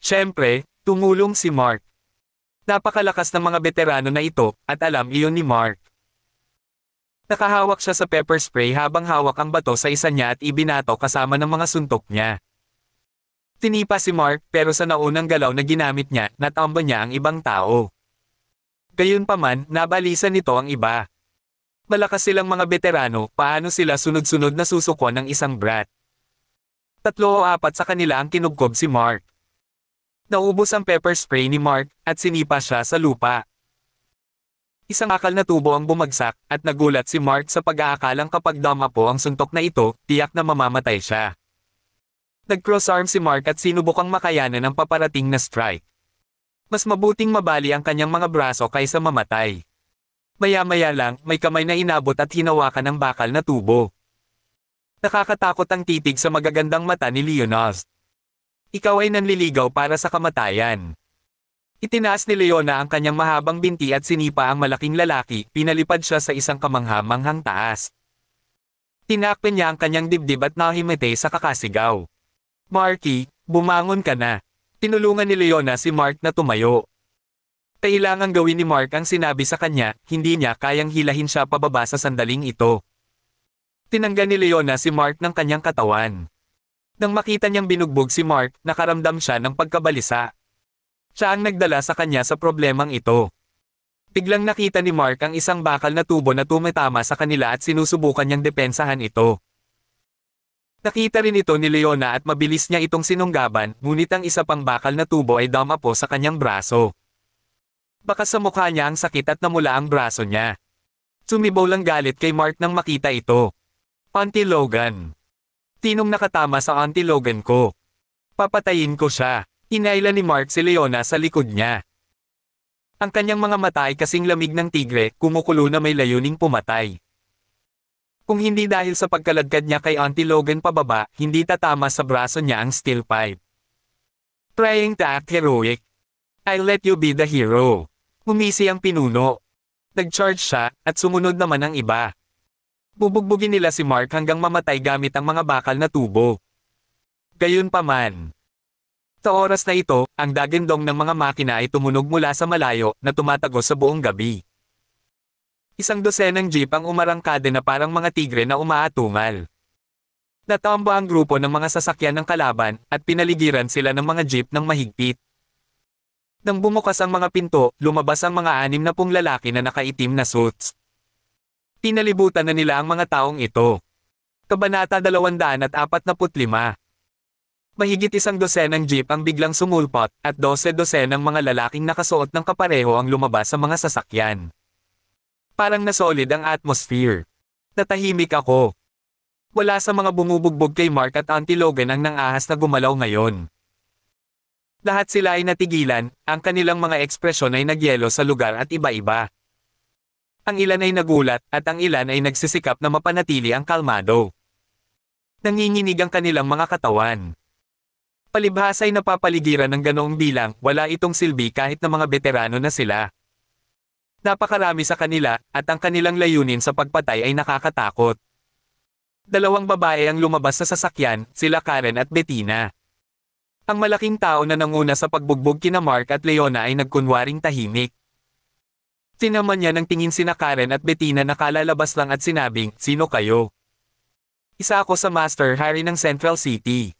Siyempre, tumulong si Mark. Napakalakas ng mga veterano na ito, at alam iyon ni Mark. Nakahawak siya sa pepper spray habang hawak ang bato sa isa niya at ibinato kasama ng mga suntok niya. Tinipa si Mark pero sa naunang galaw na ginamit niya, natamba niya ang ibang tao. Gayunpaman, nabalisan nito ang iba. Malakas silang mga veterano, paano sila sunod-sunod na susukuan ng isang brat? 3 o 4 sa kanila ang kinubkob si Mark. Naubos ang pepper spray ni Mark at sinipa siya sa lupa. Isang akal na tubo ang bumagsak, at nagulat si Mark sa pag-aakalang kapag damapo ang suntok na ito, tiyak na mamamatay siya. Nag-cross-arm si Mark at sinubukang makayanan ang paparating na strike. Mas mabuting mabali ang kanyang mga braso kaysa mamatay. Maya-maya lang, may kamay na inabot at hinawakan ang bakal na tubo. Nakakatakot ang titig sa magagandang mata ni Leonas. Ikaw ay nanliligaw para sa kamatayan. Itinaas ni Leona ang kanyang mahabang binti at sinipa ang malaking lalaki, pinalipad siya sa isang kamangha-manghang taas. Tinakpan niya ang kanyang dibdib at nahimete sa kakasigaw. Marky, bumangon ka na. Tinulungan ni Leona si Mark na tumayo. Kailangang gawin ni Mark ang sinabi sa kanya, hindi niya kayang hilahin siya pababa sa sandaling ito. Tinanggal ni Leona si Mark ng kanyang katawan. Nang makita niyang binugbog si Mark, nakaramdam siya ng pagkabalisa. Siya ang nagdala sa kanya sa problemang ito. Biglang nakita ni Mark ang isang bakal na tubo na tumatama sa kanila at sinusubukan niyang depensahan ito. Nakita rin ito ni Leona at mabilis niya itong sinunggaban, ngunit ang isa pang bakal na tubo ay dumapo sa kanyang braso. Baka sa mukha niya ang sakit at namula ang braso niya. Sumibaw lang galit kay Mark nang makita ito. Auntie Logan. Tinong nakatama sa Auntie Logan ko. Papatayin ko siya. Inaila ni Mark si Leona sa likod niya. Ang kanyang mga mata ay kasing lamig ng tigre, kumukulo na may layuning pumatay. Kung hindi dahil sa pagkaladkad niya kay Auntie Logan pababa, hindi tatama sa braso niya ang steel pipe. Trying to act heroic. I'll let you be the hero. Ngumisi ang pinuno. Nag-charge siya, at sumunod naman ang iba. Bubugbugin nila si Mark hanggang mamatay gamit ang mga bakal na tubo. Gayunpaman. Sa oras na ito, ang dagandong ng mga makina ay tumunog mula sa malayo na tumatagos sa buong gabi. Isang dosenang jeep ang umarangkada na parang mga tigre na umaatungal. Natambo ang grupo ng mga sasakyan ng kalaban at pinaligiran sila ng mga jeep ng mahigpit. Nang bumukas ang mga pinto, lumabas ang mga 60 lalaki na nakaitim na suits. Pinalibutan na nila ang mga taong ito. Kabanata 245. Mahigit isang dosenang jeep ang biglang sumulpot at 12 dosenang mga lalaking nakasuot ng kapareho ang lumabas sa mga sasakyan. Parang nasolid ang atmosphere. Natahimik ako. Wala sa mga bumubugbog kay Mark at Auntie Logan ang nang-ahas na gumalaw ngayon. Lahat sila ay natigilan, ang kanilang mga ekspresyon ay nagyelo sa lugar at iba-iba. Ang ilan ay nagulat at ang ilan ay nagsisikap na mapanatili ang kalmado. Nanginginig ang kanilang mga katawan. Palibhas ay napapaligiran ng ganoong bilang, wala itong silbi kahit na mga veterano na sila. Napakarami sa kanila, at ang kanilang layunin sa pagpatay ay nakakatakot. 2 babae ang lumabas sa sasakyan, sila Karen at Bettina. Ang malaking tao na nanguna sa pagbugbog kina Mark at Leona ay nagkunwaring tahimik. Tinaman niya ng tingin sina Karen at Bettina na kalalabas lang at sinabing, "Sino kayo?" "Isa ako sa Master Harry ng Central City."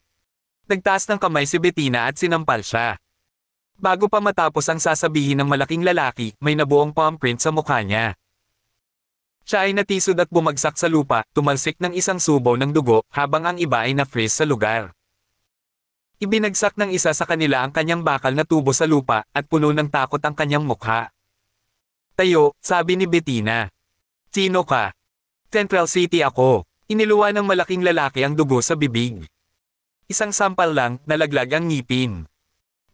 Nagtaas ng kamay si Bettina at sinampal siya. Bago pa matapos ang sasabihin ng malaking lalaki, may nabuong palm print sa mukha niya. Siya ay natisod at bumagsak sa lupa, tumalsik ng isang subo ng dugo, habang ang iba ay na-freeze sa lugar. Ibinagsak ng isa sa kanila ang kanyang bakal na tubo sa lupa, at puno ng takot ang kanyang mukha. "Tayo," sabi ni Bettina. "Sino ka?" "Central City ako." Iniluwa ng malaking lalaki ang dugo sa bibig. Isang sampal lang, nalaglag ang ngipin.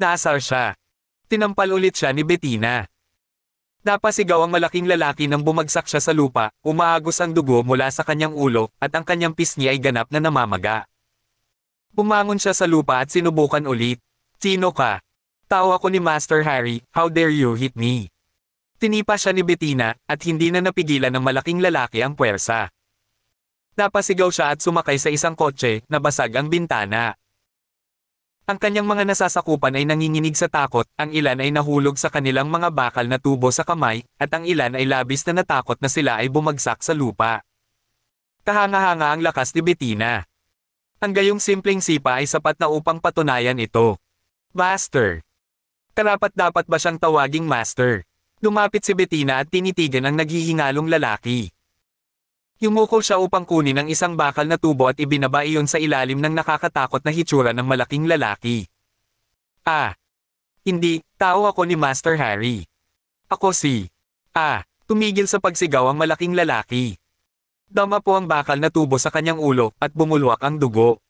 Naasar siya. Tinampal ulit siya ni Bettina. Napasigaw ang malaking lalaki nang bumagsak siya sa lupa, umaagos ang dugo mula sa kanyang ulo, at ang kanyang pisngi ay ganap na namamaga. Bumangon siya sa lupa at sinubukan ulit. "Sino ka?" "Tao ako ni Master Harry, how dare you hit me?" Tinipa siya ni Bettina, at hindi na napigilan ng malaking lalaki ang puwersa. Napasigaw siya at sumakay sa isang kotse, nabasag ang bintana. Ang kanyang mga nasasakupan ay nanginginig sa takot, ang ilan ay nahulog sa kanilang mga bakal na tubo sa kamay, at ang ilan ay labis na natakot na sila ay bumagsak sa lupa. Kahanga-hanga ang lakas ni Bettina. Ang gayong simpleng sipa ay sapat na upang patunayan ito. "Master." Karapat-dapat ba siyang tawaging Master? Lumapit si Bettina at tinitigan ang naghihingalong lalaki. Yumukol siya upang kunin ang isang bakal na tubo at ibinaba iyon sa ilalim ng nakakatakot na hitsura ng malaking lalaki. "Ah! Hindi, tao ako ni Master Harry. Ako si..." Tumigil sa pagsigaw ang malaking lalaki. Dama po ang bakal na tubo sa kanyang ulo, at bumulwak ang dugo.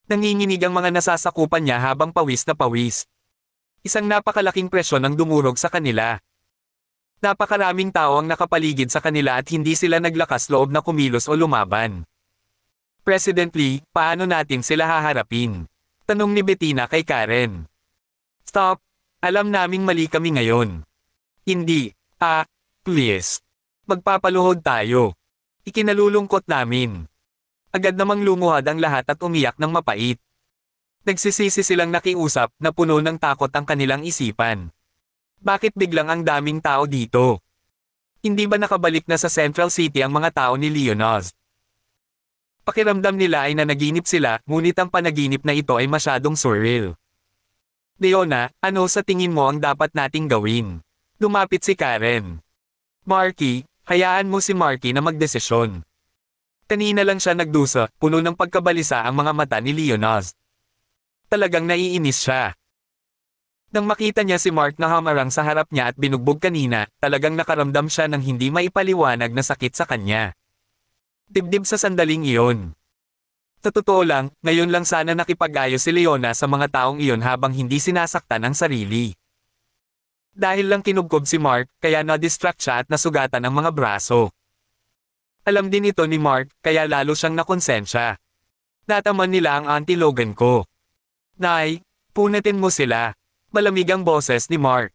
Nanginginig ang mga nasasakupan niya habang pawis na pawis. Isang napakalaking presyon ang dumurog sa kanila. Napakaraming tao ang nakapaligid sa kanila at hindi sila naglakas loob na kumilos o lumaban. "President Lee, paano natin sila haharapin?" tanong ni Bettina kay Karen. "Stop! Alam naming mali kami ngayon." "Hindi. Please. Magpapaluhod tayo. Ikinalulungkot namin." Agad namang lumuhad ang lahat at umiyak ng mapait. Nagsisisi silang nakiusap na puno ng takot ang kanilang isipan. Bakit biglang ang daming tao dito? Hindi ba nakabalik na sa Central City ang mga tao ni Leonos? Pakiramdam nila ay nanaginip sila, ngunit ang panaginip na ito ay masyadong surreal. "Leona, ano sa tingin mo ang dapat nating gawin?" Lumapit si Karen. "Marky, hayaan mo si Marky na magdesisyon." Kanina lang siya nagdusa, puno ng pagkabalisa ang mga mata ni Leonos. Talagang naiinis siya. Nang makita niya si Mark na hamarang sa harap niya at binugbog kanina, talagang nakaramdam siya ng hindi maipaliwanag na sakit sa kanya. Dibdib sa sandaling iyon. Sa totoo lang, ngayon lang sana nakipag-ayos si Leona sa mga taong iyon habang hindi sinasaktan ang sarili. Dahil lang kinubkob si Mark, kaya na-distract siya at nasugatan ang mga braso. Alam din ito ni Mark, kaya lalo siyang nakonsensya. Nataman nila ang Auntie Logan ko. "Nay, punatin mo sila. Malamig ang boses ni Mark.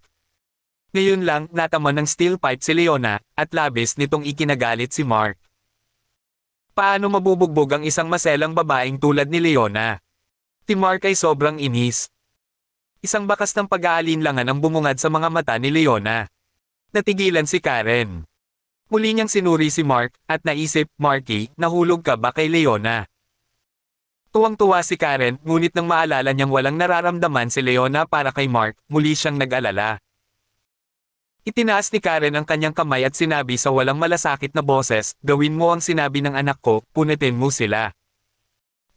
Ngayon lang, natama ng steel pipe si Leona, at labis nitong ikinagalit si Mark. Paano mabubugbog ang isang maselang babaeng tulad ni Leona? Si Mark ay sobrang inis. Isang bakas ng pag-aalinlangan ang bumungad sa mga mata ni Leona. Natigilan si Karen. Muli niyang sinuri si Mark, at naisip, Marky, nahulog ka ba kay Leona? Tuwang-tuwa si Karen, ngunit nang maalala niyang walang nararamdaman si Leona para kay Mark, muli siyang nag-alala. Itinaas ni Karen ang kanyang kamay at sinabi sa walang malasakit na boses, gawin mo ang sinabi ng anak ko, punitin mo sila.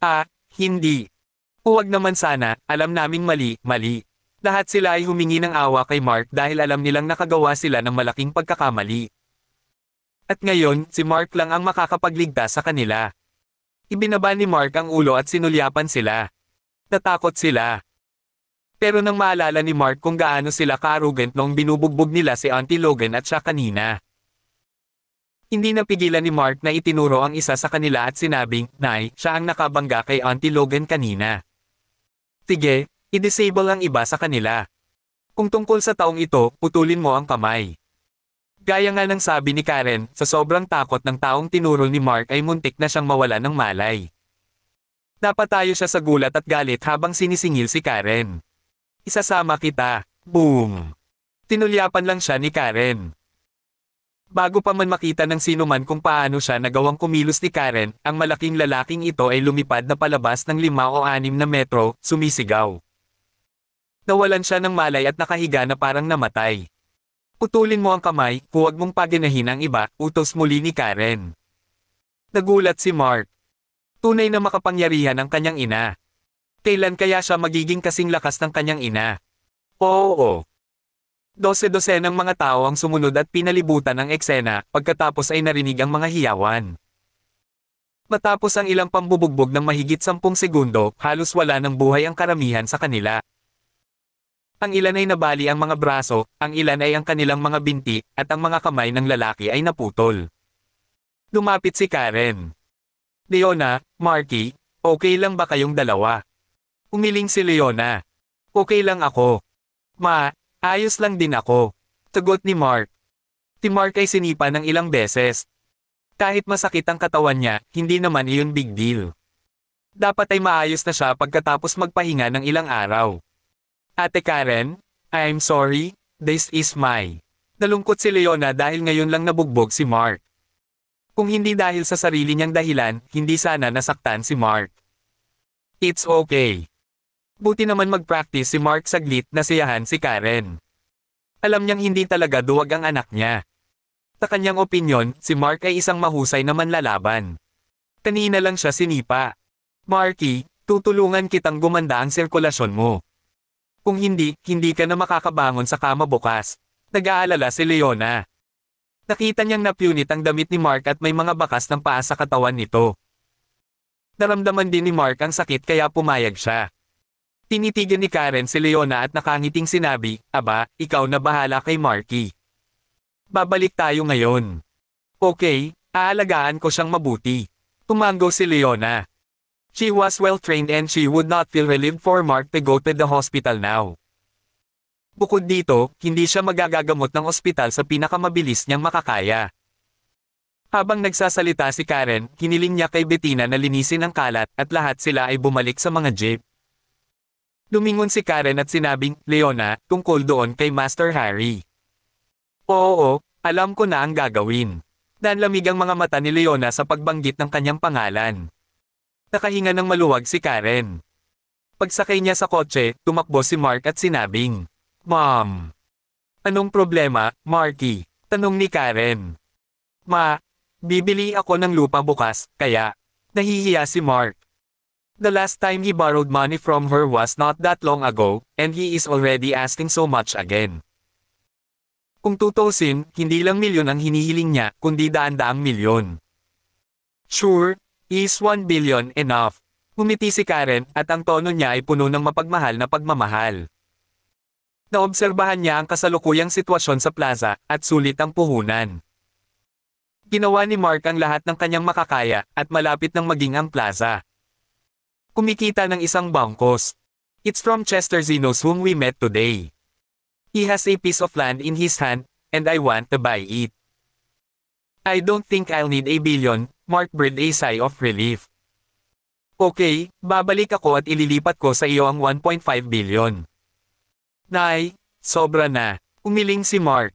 Ah, hindi. Huwag naman sana, alam naming mali. Lahat sila ay humingi ng awa kay Mark dahil alam nilang nakagawa sila ng malaking pagkakamali. At ngayon, si Mark lang ang makakapagligtas sa kanila. Ibinaba ni Mark ang ulo at sinulyapan sila. Natakot sila. Pero nang maalala ni Mark kung gaano sila ka-arrogant noong binubugbog nila si Auntie Logan at siya kanina. Hindi napigilan ni Mark na itinuro ang isa sa kanila at sinabing, Nay, siya ang nakabangga kay Auntie Logan kanina. Sige, i-disable ang iba sa kanila. Kung tungkol sa taong ito, putulin mo ang kamay. Gaya nga ng sabi ni Karen, sa sobrang takot ng taong tinuro ni Mark ay muntik na siyang mawala ng malay. Napatayo siya sa gulat at galit habang sinisingil si Karen. Isasama kita. Boom! Tinulyapan lang siya ni Karen. Bago pa man makita ng sino man kung paano siya nagawang kumilos ni Karen, ang malaking lalaking ito ay lumipad na palabas ng 5 o 6 na metro, sumisigaw. Nawalan siya ng malay at nakahiga na parang namatay. Putulin mo ang kamay, huwag mong paginahin ang iba, utos muli ni Karen. Nagulat si Mark. Tunay na makapangyarihan ang kanyang ina. Kailan kaya siya magiging kasing lakas ng kanyang ina? Oo. 12 ng mga tao ang sumunod at pinalibutan ang eksena, pagkatapos ay narinig ang mga hiyawan. Matapos ang ilang pambubugbog ng mahigit 10 segundo, halos wala ng buhay ang karamihan sa kanila. Ang ilan ay nabali ang mga braso, ang ilan ay ang kanilang mga binti, at ang mga kamay ng lalaki ay naputol. Lumapit si Karen. Leona, Marky, okay lang ba kayong dalawa? Umiling si Leona. Okay lang ako. Ma, ayos lang din ako. Sagot ni Mark. Si Mark ay sinipa ng ilang beses. Kahit masakit ang katawan niya, hindi naman iyon big deal. Dapat ay maayos na siya pagkatapos magpahinga ng ilang araw. Ate Karen, I'm sorry, this is my. Nalungkot si Leona dahil ngayon lang nabugbog si Mark. Kung hindi dahil sa sarili niyang dahilan, hindi sana nasaktan si Mark. It's okay. Buti naman mag-practice si Mark saglit na siyahan si Karen. Alam niyang hindi talaga duwag ang anak niya. Sa kanyang opinyon, si Mark ay isang mahusay na manlalaban. Kanina lang siya sinipa. Marky, tutulungan kitang gumanda ang sirkulasyon mo. Kung hindi, hindi ka na makakabangon sa kama bukas. Nag-aalala si Leona. Nakita niyang napunit ang damit ni Mark at may mga bakas ng paa sa katawan nito. Naramdaman din ni Mark ang sakit kaya pumayag siya. Tinitigan ni Karen si Leona at nakangiting sinabi, Aba, ikaw na bahala kay Marky. Babalik tayo ngayon. Okay, aalagaan ko siyang mabuti. Tumango si Leona. She was well-trained and she would not feel relieved for Mark to go to the hospital now. Bukod dito, hindi siya magagagamot ng ospital sa pinakamabilis niyang makakaya. Habang nagsasalita si Karen, hiniling niya kay Bettina na linisin ang kalat at lahat sila ay bumalik sa mga jeep. Lumingon si Karen at sinabing, Leona, tungkol doon kay Master Harry. Oo, alam ko na ang gagawin. Nanlamig ang mga mata ni Leona sa pagbanggit ng kanyang pangalan. Nakahinga ng maluwag si Karen. Pagsakay niya sa kotse, tumakbo si Mark at sinabing, Mom! Anong problema, Marky? Tanong ni Karen. Ma, bibili ako ng lupa bukas, kaya, nahihiya si Mark. The last time he borrowed money from her was not that long ago, and he is already asking so much again. Kung tutusin, hindi lang milyon ang hinihiling niya, kundi daan-daang milyon. Sure, is 1 billion enough? Ngumiti si Karen at ang tono niya ay puno ng mapagmahal na pagmamahal. Naobserbahan niya ang kasalukuyang sitwasyon sa plaza at sulit ang puhunan. Ginawa ni Mark ang lahat ng kanyang makakaya at malapit nang maging ang plaza. Kumikita ng isang bangkos. It's from Chester Zenos whom we met today. He has a piece of land in his hand, and I want to buy it. I don't think I'll need a billion, Mark breathed a sigh of relief. Okay, babalik ako at ililipat ko sa iyo ang 1.5 billion. Nay, sobra na, umiling si Mark.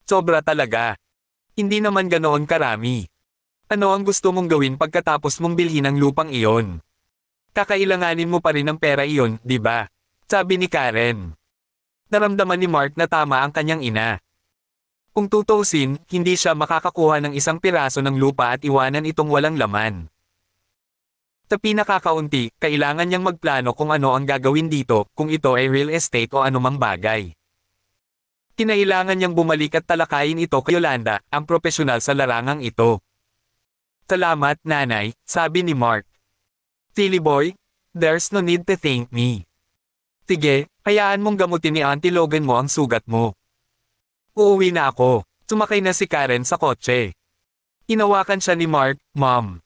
Sobra talaga. Hindi naman ganoon karami. Ano ang gusto mong gawin pagkatapos mong bilhin ang lupang iyon? Kakailanganin mo pa rin ng pera iyon, di ba? Sabi ni Karen. Naramdaman ni Mark na tama ang kanyang ina. Kung tutuusin, hindi siya makakakuha ng isang piraso ng lupa at iwanan itong walang laman. Sa pinakakaunti, kailangan niyang magplano kung ano ang gagawin dito, kung ito ay real estate o anumang bagay. Kinailangan niyang bumalik at talakayin ito kay Yolanda, ang propesyonal sa larangang ito. Salamat, nanay, sabi ni Mark. Silly boy, there's no need to thank me. Sige, hayaan mong gamutin ni Auntie Logan mo ang sugat mo. Uuwi na ako. Sumakay na si Karen sa kotse. Hinawakan siya ni Mark, Mom.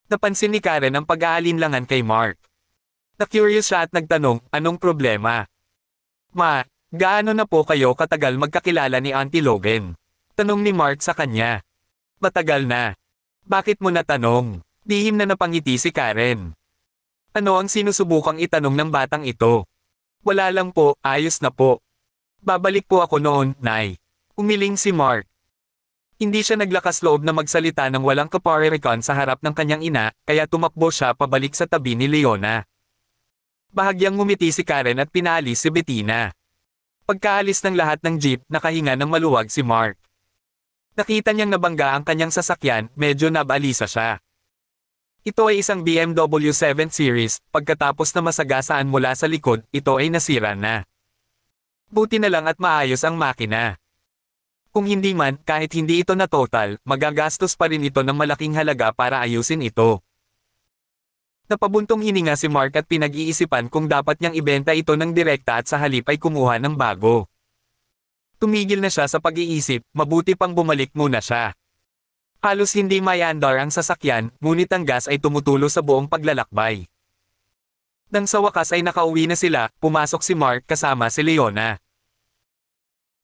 Napansin ni Karen ang pag-aalinlangan kay Mark. Na-curious siya at nagtanong, anong problema? Ma, gaano na po kayo katagal magkakilala ni Auntie Logan? Tanong ni Mark sa kanya. Matagal na. Bakit mo natanong? Lihim na napangiti si Karen. Ano ang sinusubukang itanong ng batang ito? Wala lang po, ayos na po. Babalik po ako noon, Nay. Umiling si Mark. Hindi siya naglakas loob na magsalita ng walang kaparerekan sa harap ng kanyang ina, kaya tumakbo siya pabalik sa tabi ni Leona. Bahagyang ngumiti si Karen at pinaalis si Bettina. Pagkaalis ng lahat ng jeep, nakahinga ng maluwag si Mark. Nakita niyang nabangga ang kanyang sasakyan, medyo nabalisa siya. Ito ay isang BMW 7 Series, pagkatapos na masagasaan mula sa likod, ito ay nasira na. Buti na lang at maayos ang makina. Kung hindi man, kahit hindi ito na total, magagastos pa rin ito ng malaking halaga para ayusin ito. Napabuntong hininga si Mark at pinag-iisipan kung dapat niyang ibenta ito ng direkta at sa halip ay kumuha ng bago. Tumigil na siya sa pag-iisip, mabuti pang bumalik muna siya. Halos hindi mayandar ang sasakyan, ngunit ang gas ay tumutulo sa buong paglalakbay. Nang sa wakas ay nakauwi na sila, pumasok si Mark kasama si Leona.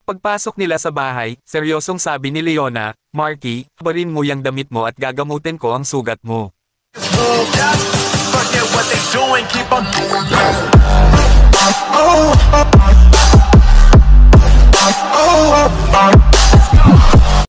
Pagpasok nila sa bahay, seryosong sabi ni Leona, Marky, barin mo yung damit mo at gagamutin ko ang sugat mo. Forget what they doing, keep on